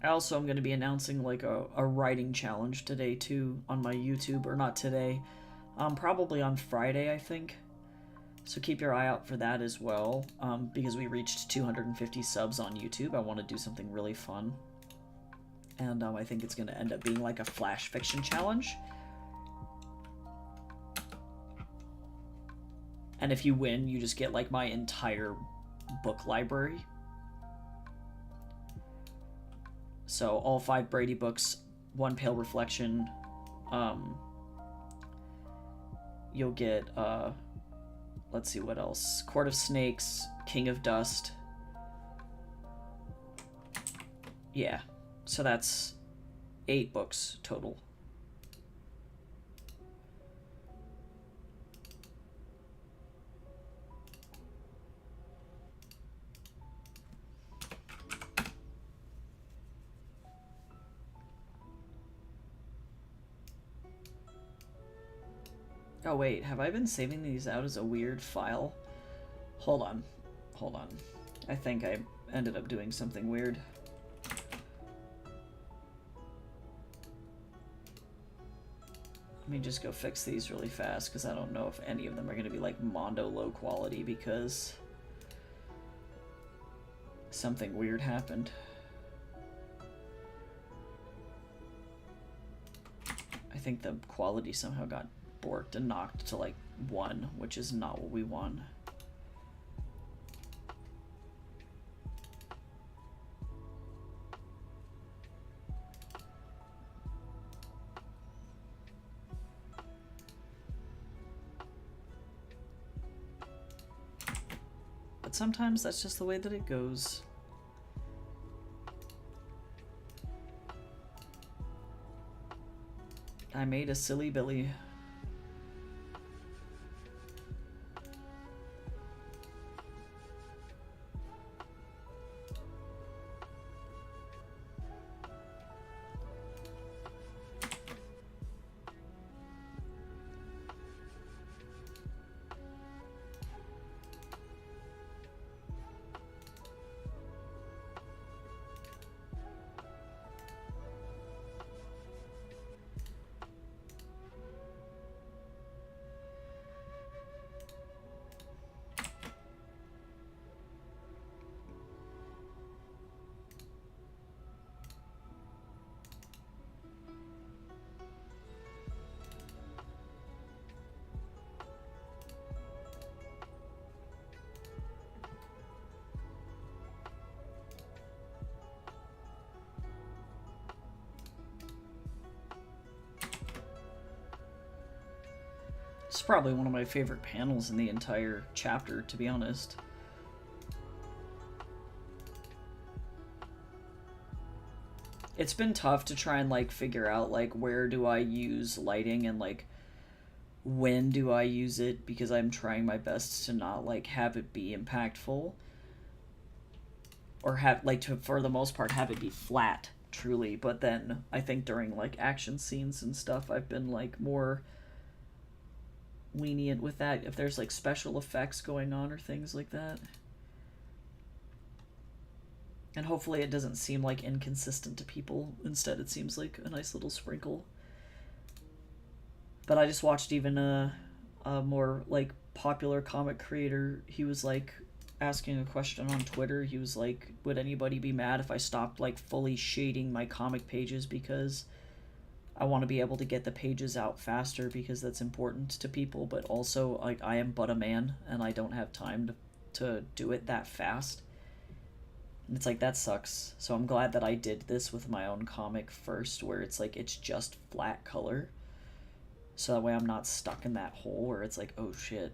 I also am going to be announcing like a writing challenge today too on my YouTube, or not today, probably on Friday, I think. So keep your eye out for that as well, because we reached 250 subs on YouTube. I want to do something really fun. And I think it's going to end up being like a flash fiction challenge. And if you win, you just get like my entire book library. So all 5 Brady books, 1 Pale Reflection. You'll get... let's see what else. Court of Snakes, King of Dust. Yeah, so that's 8 books total. Oh wait, have I been saving these out as a weird file? Hold on. Hold on. I think I ended up doing something weird. Let me just go fix these really fast, because I don't know if any of them are going to be like Mondo low quality, because something weird happened. I think the quality somehow got borked and knocked to like 1, which is not what we want. But sometimes that's just the way that it goes. I made a silly Billy. It's probably one of my favorite panels in the entire chapter, to be honest. It's been tough to try and, like, figure out, like, where do I use lighting and, like, when do I use it, because I'm trying my best to not, like, have it be impactful. Or have, like, to, for the most part, have it be flat, truly. But then, I think during, like, action scenes and stuff, I've been, like, more lenient with that, if there's, like, special effects going on or things like that. And hopefully it doesn't seem, like, inconsistent to people. Instead, it seems like a nice little sprinkle. But I just watched even a more, like, popular comic creator. He was, like, asking a question on Twitter. He was like, would anybody be mad if I stopped, like, fully shading my comic pages because I want to be able to get the pages out faster because that's important to people, but also, like, I am but a man and I don't have time to do it that fast. And it's like, that sucks. So I'm glad that I did this with my own comic first, where it's like, it's just flat color. So that way I'm not stuck in that hole where it's like, oh shit.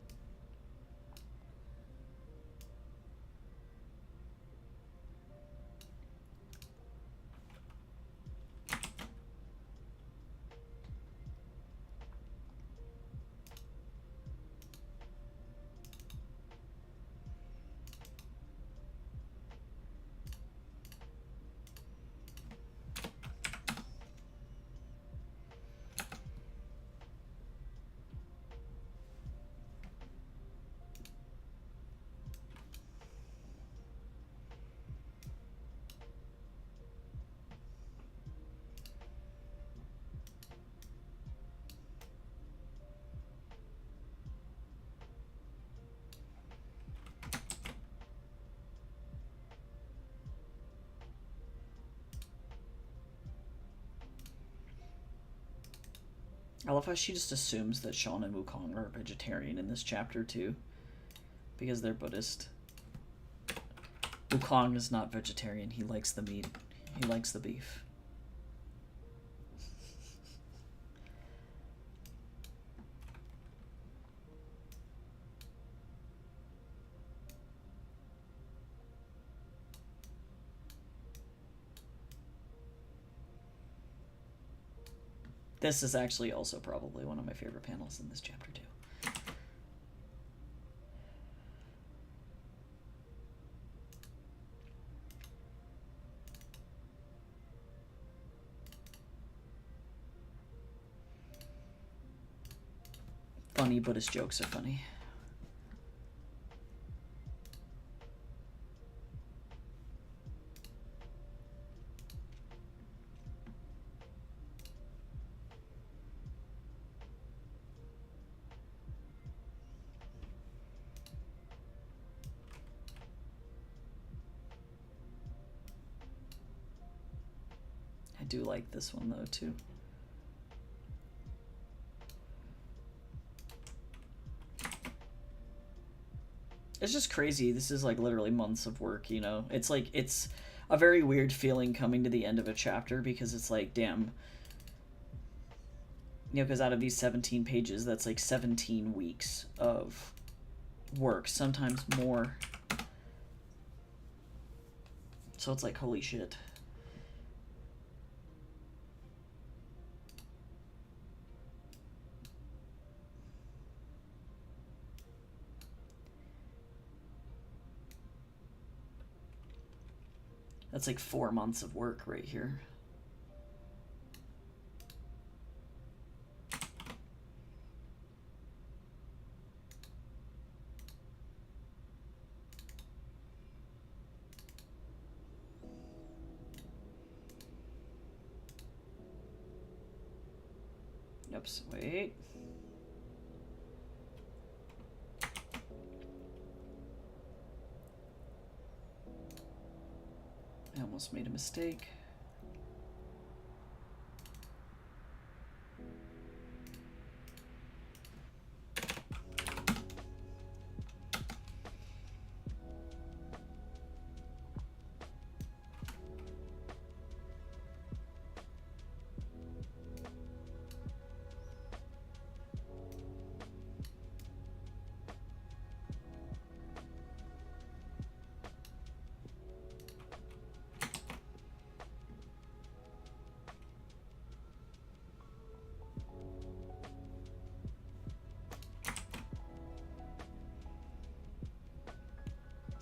I love how she just assumes that Sean and Wukong are vegetarian in this chapter too, because they're Buddhist. Wukong is not vegetarian. He likes the meat. He likes the beef. This is actually also probably one of my favorite panels in this chapter too. Funny, but his jokes are funny. I do like this one though too. It's just crazy. This is like literally months of work, you know? It's like, it's a very weird feeling coming to the end of a chapter, because it's like, damn. You know, because out of these 17 pages, that's like 17 weeks of work, sometimes more. So it's like, holy shit. That's like 4 months of work right here. Oops, wait. I almost made a mistake.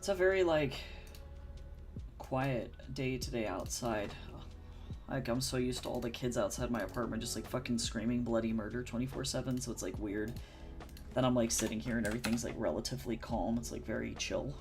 It's a very, like, quiet day today outside. Like, I'm so used to all the kids outside my apartment just, like, fucking screaming bloody murder 24/7, so it's, like, weird. Then I'm, like, sitting here and everything's, like, relatively calm. It's, like, very chill.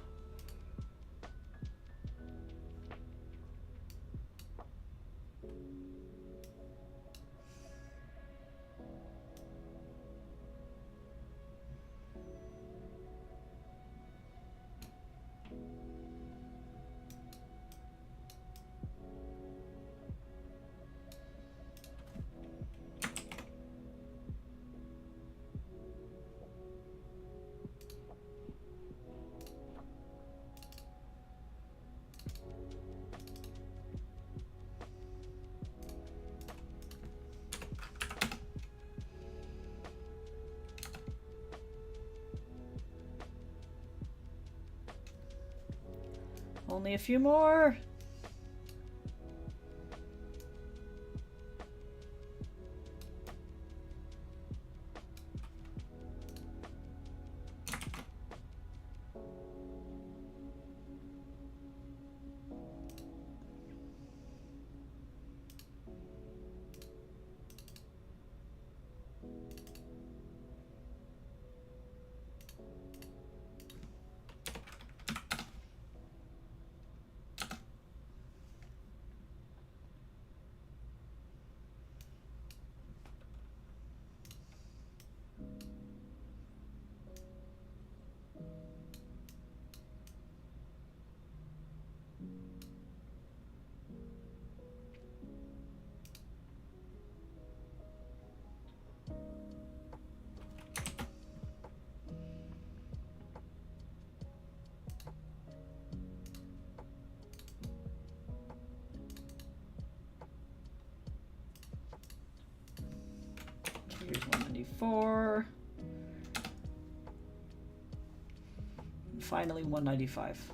Only a few more. Here's 194. And finally, 195.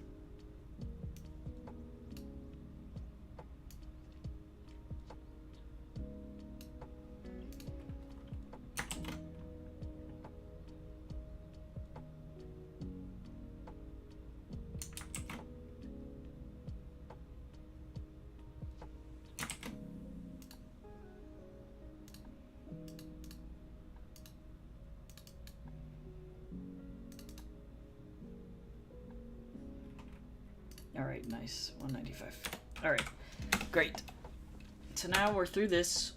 Alright, nice. 195. Alright, great. So now we're through this.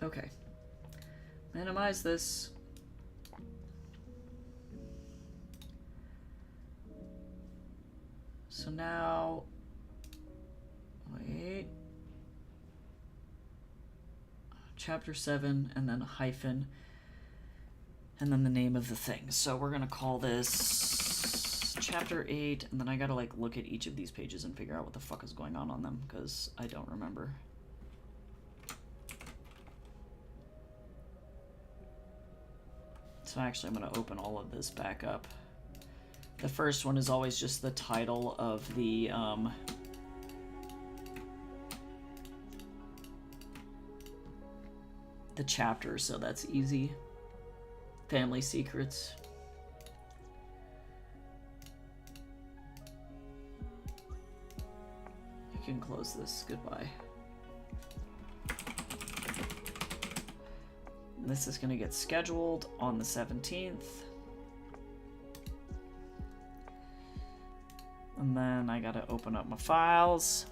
Okay. Minimize this. So now, wait, chapter 7, and then a hyphen, and then the name of the thing. So we're gonna call this chapter 8, and then I gotta like look at each of these pages and figure out what the fuck is going on them, because I don't remember. So actually I'm gonna open all of this back up. The first one is always just the title of the chapter, so that's easy. Family Secrets. I can close this. Goodbye. And this is going to get scheduled on the 17th. And then I gotta open up my files.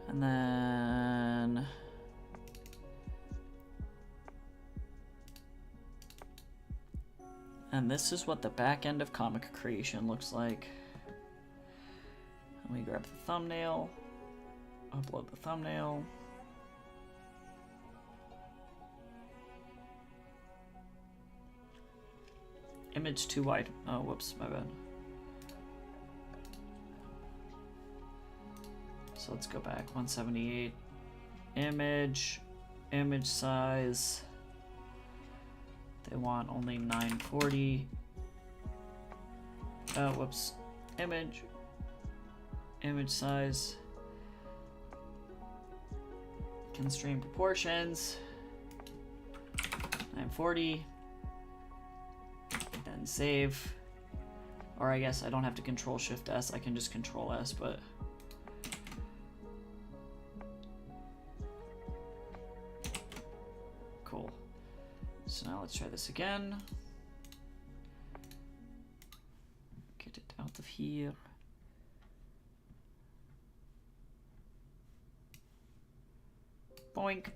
And then this is what the back end of comic creation looks like. Let me grab the thumbnail, upload the thumbnail. Image too wide. Oh, whoops, my bad. So let's go back. 178. Image size. They want only 940. Whoops. Image. Image size. Constrain proportions. 940. Then save. Or I guess I don't have to Control Shift S, I can just Control S, but cool. So now let's try this again. Get it out of here. Boink.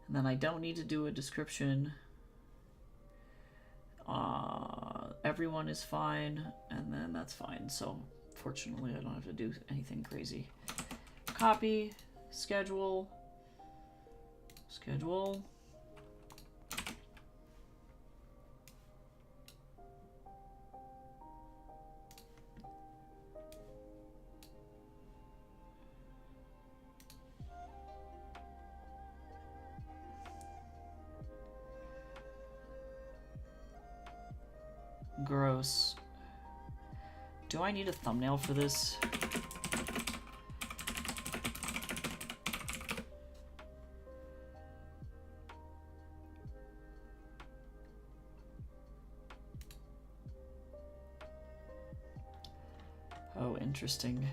And then I don't need to do a description. Everyone is fine, and then that's fine. So fortunately, I don't have to do anything crazy. Copy, schedule, schedule. Gross. Do I need a thumbnail for this? Oh, interesting.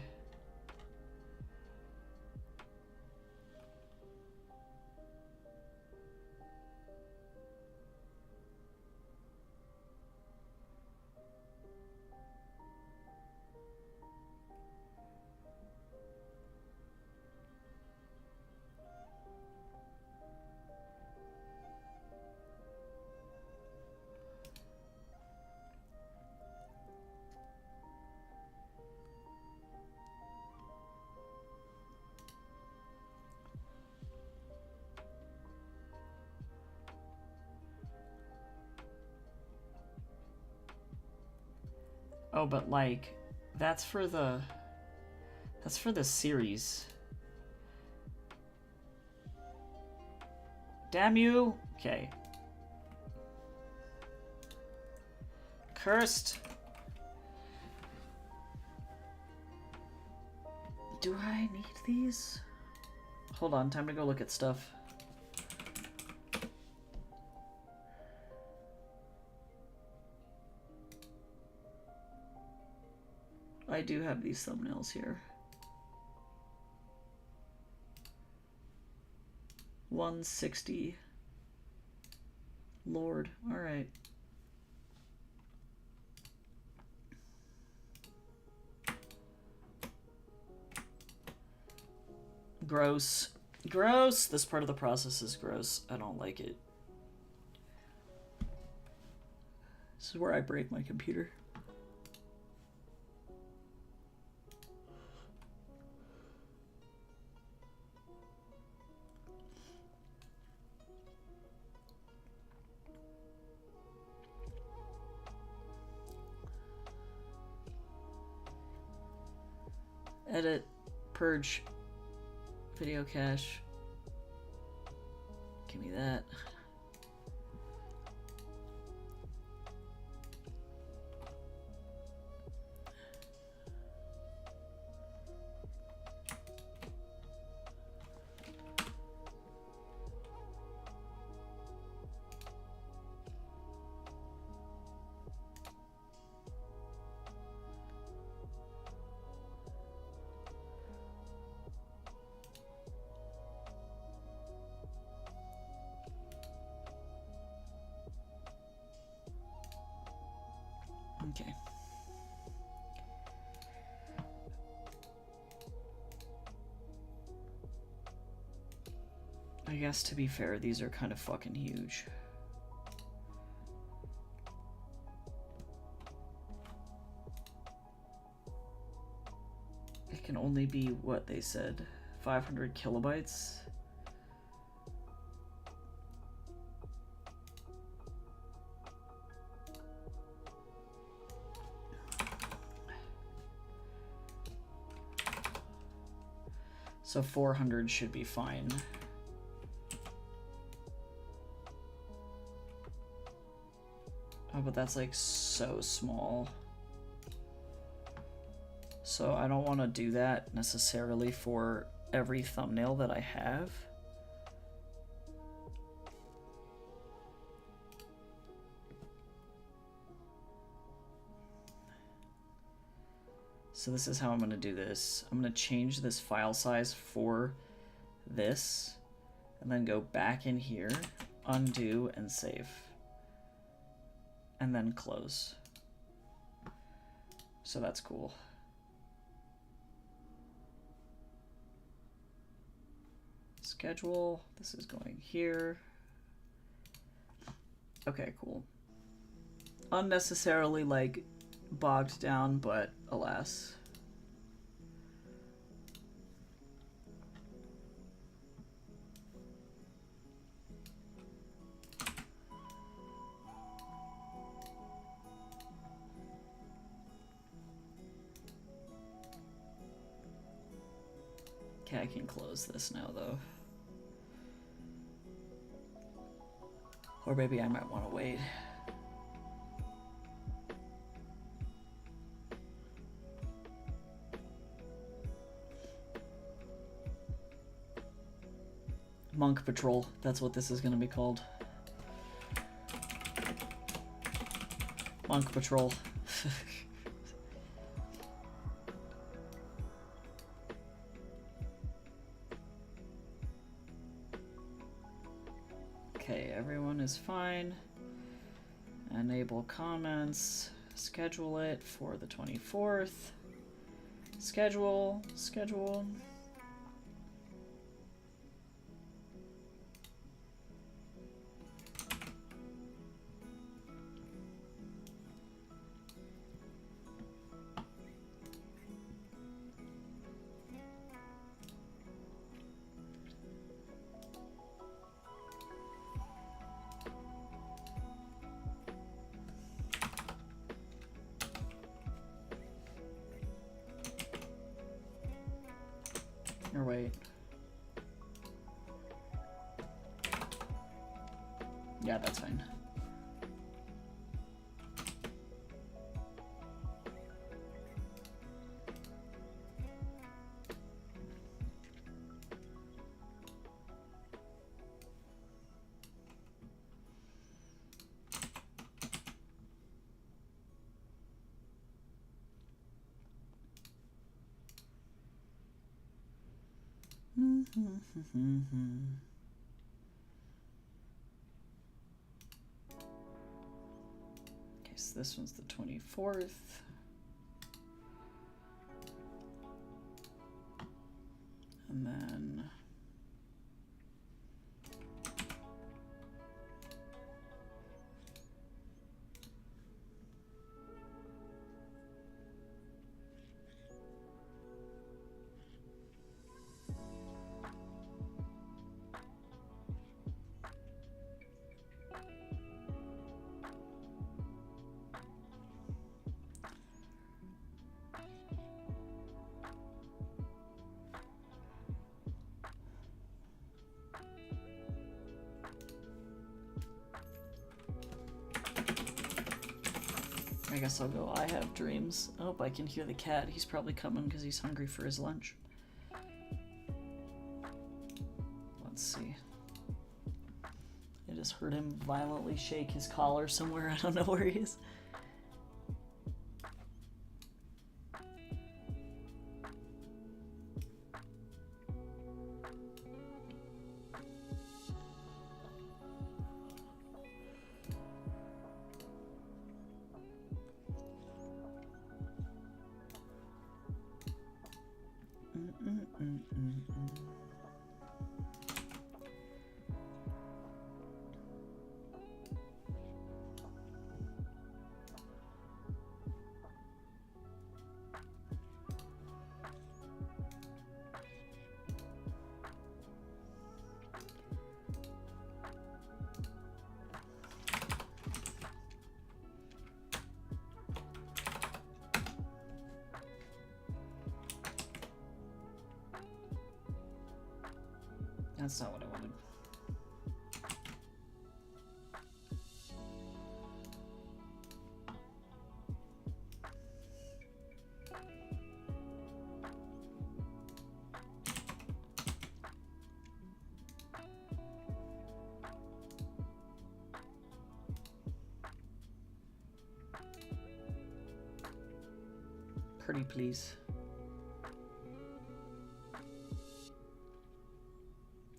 Oh, but like, that's for the series. Damn you! Okay. Cursed. Do I need these? Hold on, time to go look at stuff. I do have these thumbnails here. 160. Lord, all right. Gross. Gross! This part of the process is gross. I don't like it. This is where I break my computer. Edit, purge, video cache. Give me that. Okay. I guess to be fair, these are kind of fucking huge. It can only be what they said, 500 kilobytes. So 400 should be fine. Oh, but that's like so small. So I don't want to do that necessarily for every thumbnail that I have. So this is how I'm going to do this. I'm going to change this file size for this, and then go back in here, undo, and save. And then close. So that's cool. Schedule, this is going here. Okay, cool. Unnecessarily, like, bogged down, but alas. Okay, I can close this now, though. Or maybe I might want to wait. Monk Patrol, that's what this is going to be called. Monk Patrol. Okay, everyone is fine. Enable comments. Schedule it for the 24th. Schedule. Or wait. Yeah, that's fine. Okay, so this one's the 24th. And then I guess I'll go I Have Dreams. Oh, I can hear the cat. He's probably coming because he's hungry for his lunch. Let's see. I just heard him violently shake his collar somewhere. I don't know where he is. That's not what I wanted. Pretty please.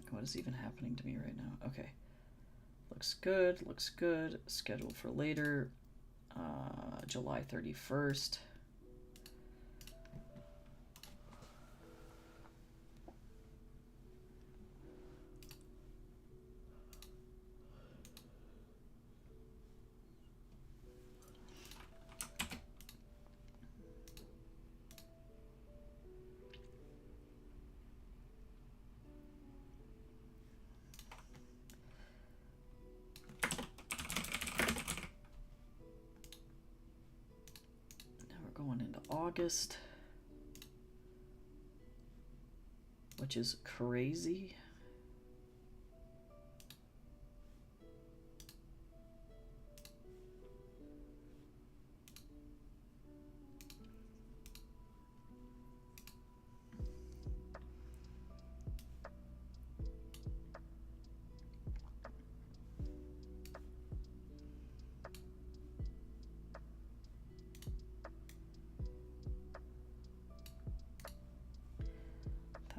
What is even happening to me right now? Okay. Looks good, looks good. Scheduled for later. July 31st. Going into August, which is crazy.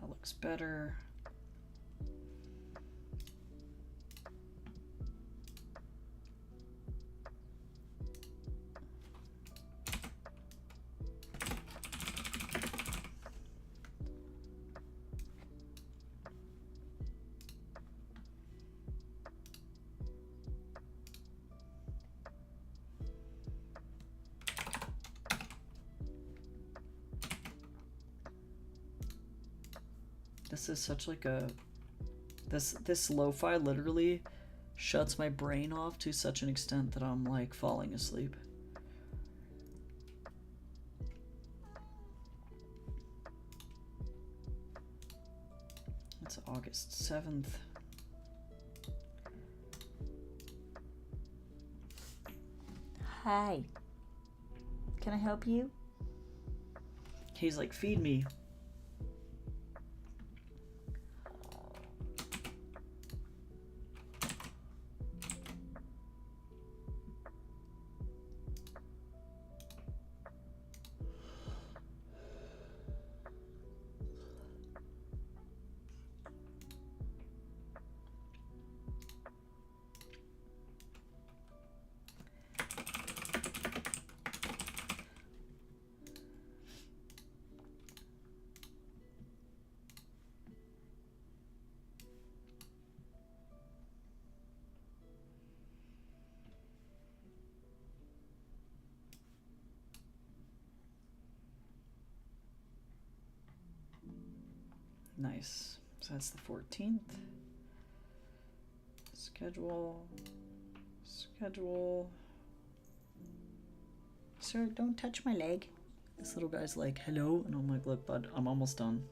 Looks better. This is such like a this lo-fi literally shuts my brain off to such an extent that I'm like falling asleep. It's August 7th. Hi. Can I help you? He's like, feed me. Nice. So that's the 14th. Schedule. Sir, don't touch my leg. This little guy's like, hello. And I'm like, look, bud, I'm almost done.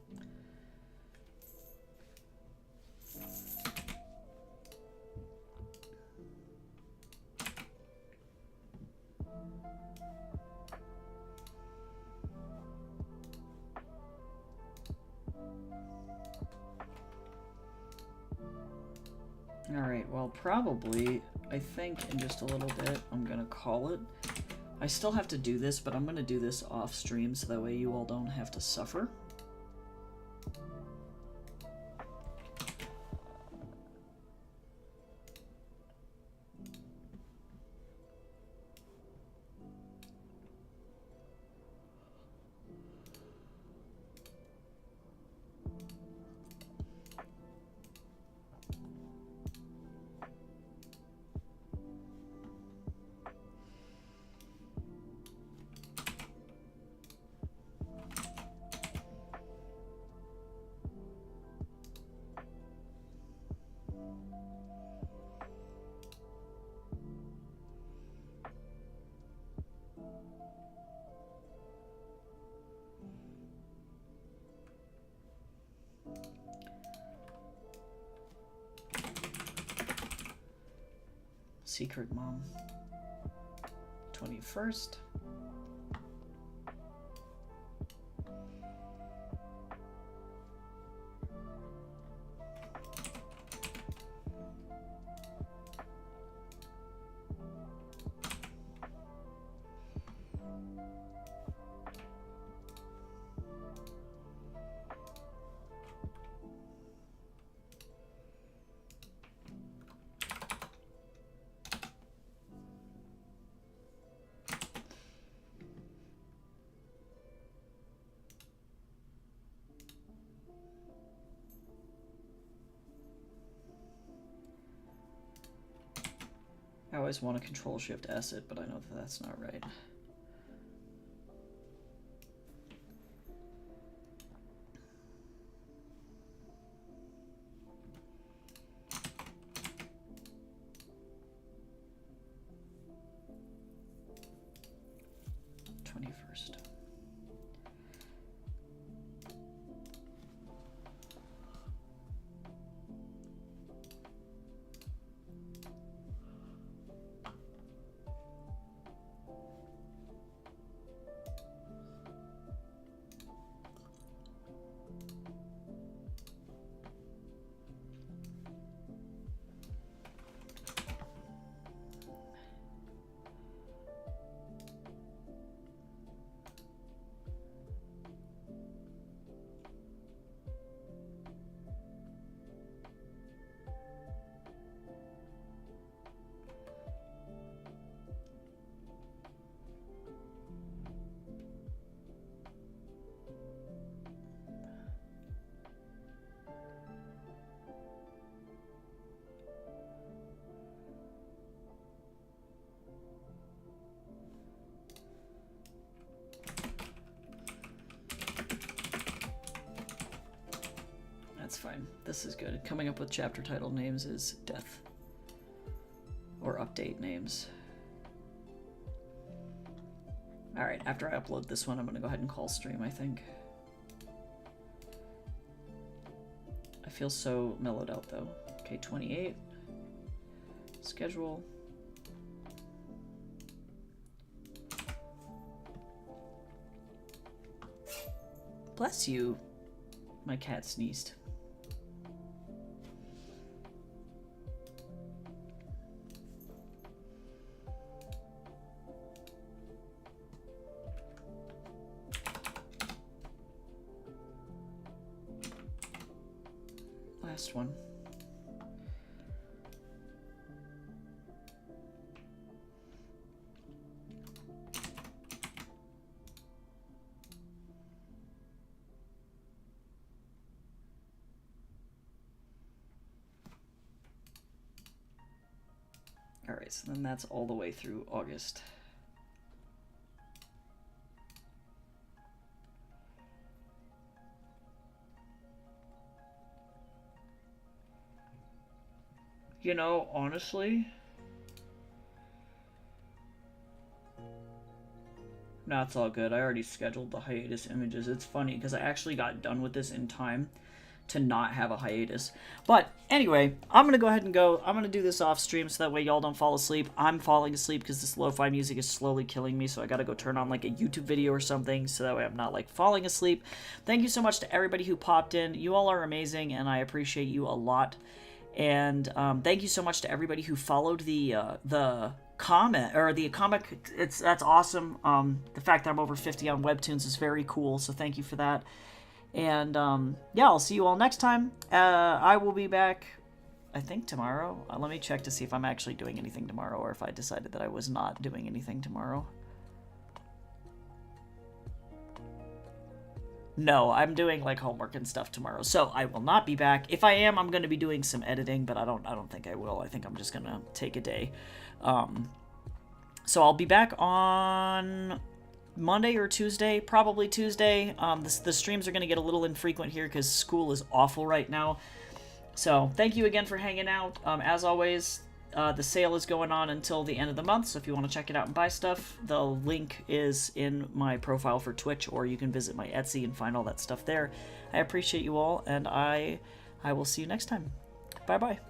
Alright, well, probably, I think in just a little bit, I'm gonna call it. I still have to do this, but I'm gonna do this off stream so that way you all don't have to suffer. Secret Mom. 21st. I always want to Control-Shift-S it, but I know that that's not right. That's fine. This is good. Coming up with chapter title names is death. Or update names. Alright, after I upload this one, I'm going to go ahead and call stream, I think. I feel so mellowed out, though. Okay, 28. Schedule. Bless you. My cat sneezed. Last one. All right, so then that's all the way through August. You know, honestly, no, it's all good. I already scheduled the hiatus images. It's funny because I actually got done with this in time to not have a hiatus. But anyway, I'm going to go ahead and go. I'm going to do this off stream so that way y'all don't fall asleep. I'm falling asleep because this lo-fi music is slowly killing me, so I got to go turn on like a YouTube video or something so that way I'm not like falling asleep. Thank you so much to everybody who popped in. You all are amazing and I appreciate you a lot. And thank you so much to everybody who followed the comment or the comic. That's awesome. The fact that I'm over 50 on Webtoons is very cool, so thank you for that. And yeah, I'll see you all next time. I will be back, I think, tomorrow. Let me check to see if I'm actually doing anything tomorrow or if I decided that I was not doing anything tomorrow. No, I'm doing like homework and stuff tomorrow, so I will not be back. If I am, I'm going to be doing some editing, but I don't think I will. I think I'm just going to take a day. So I'll be back on Monday or Tuesday, probably Tuesday. The streams are going to get a little infrequent here because school is awful right now. So thank you again for hanging out. As always, the sale is going on until the end of the month, so if you want to check it out and buy stuff, the link is in my profile for Twitch, or you can visit my Etsy and find all that stuff there. I appreciate you all, and I will see you next time. Bye-bye.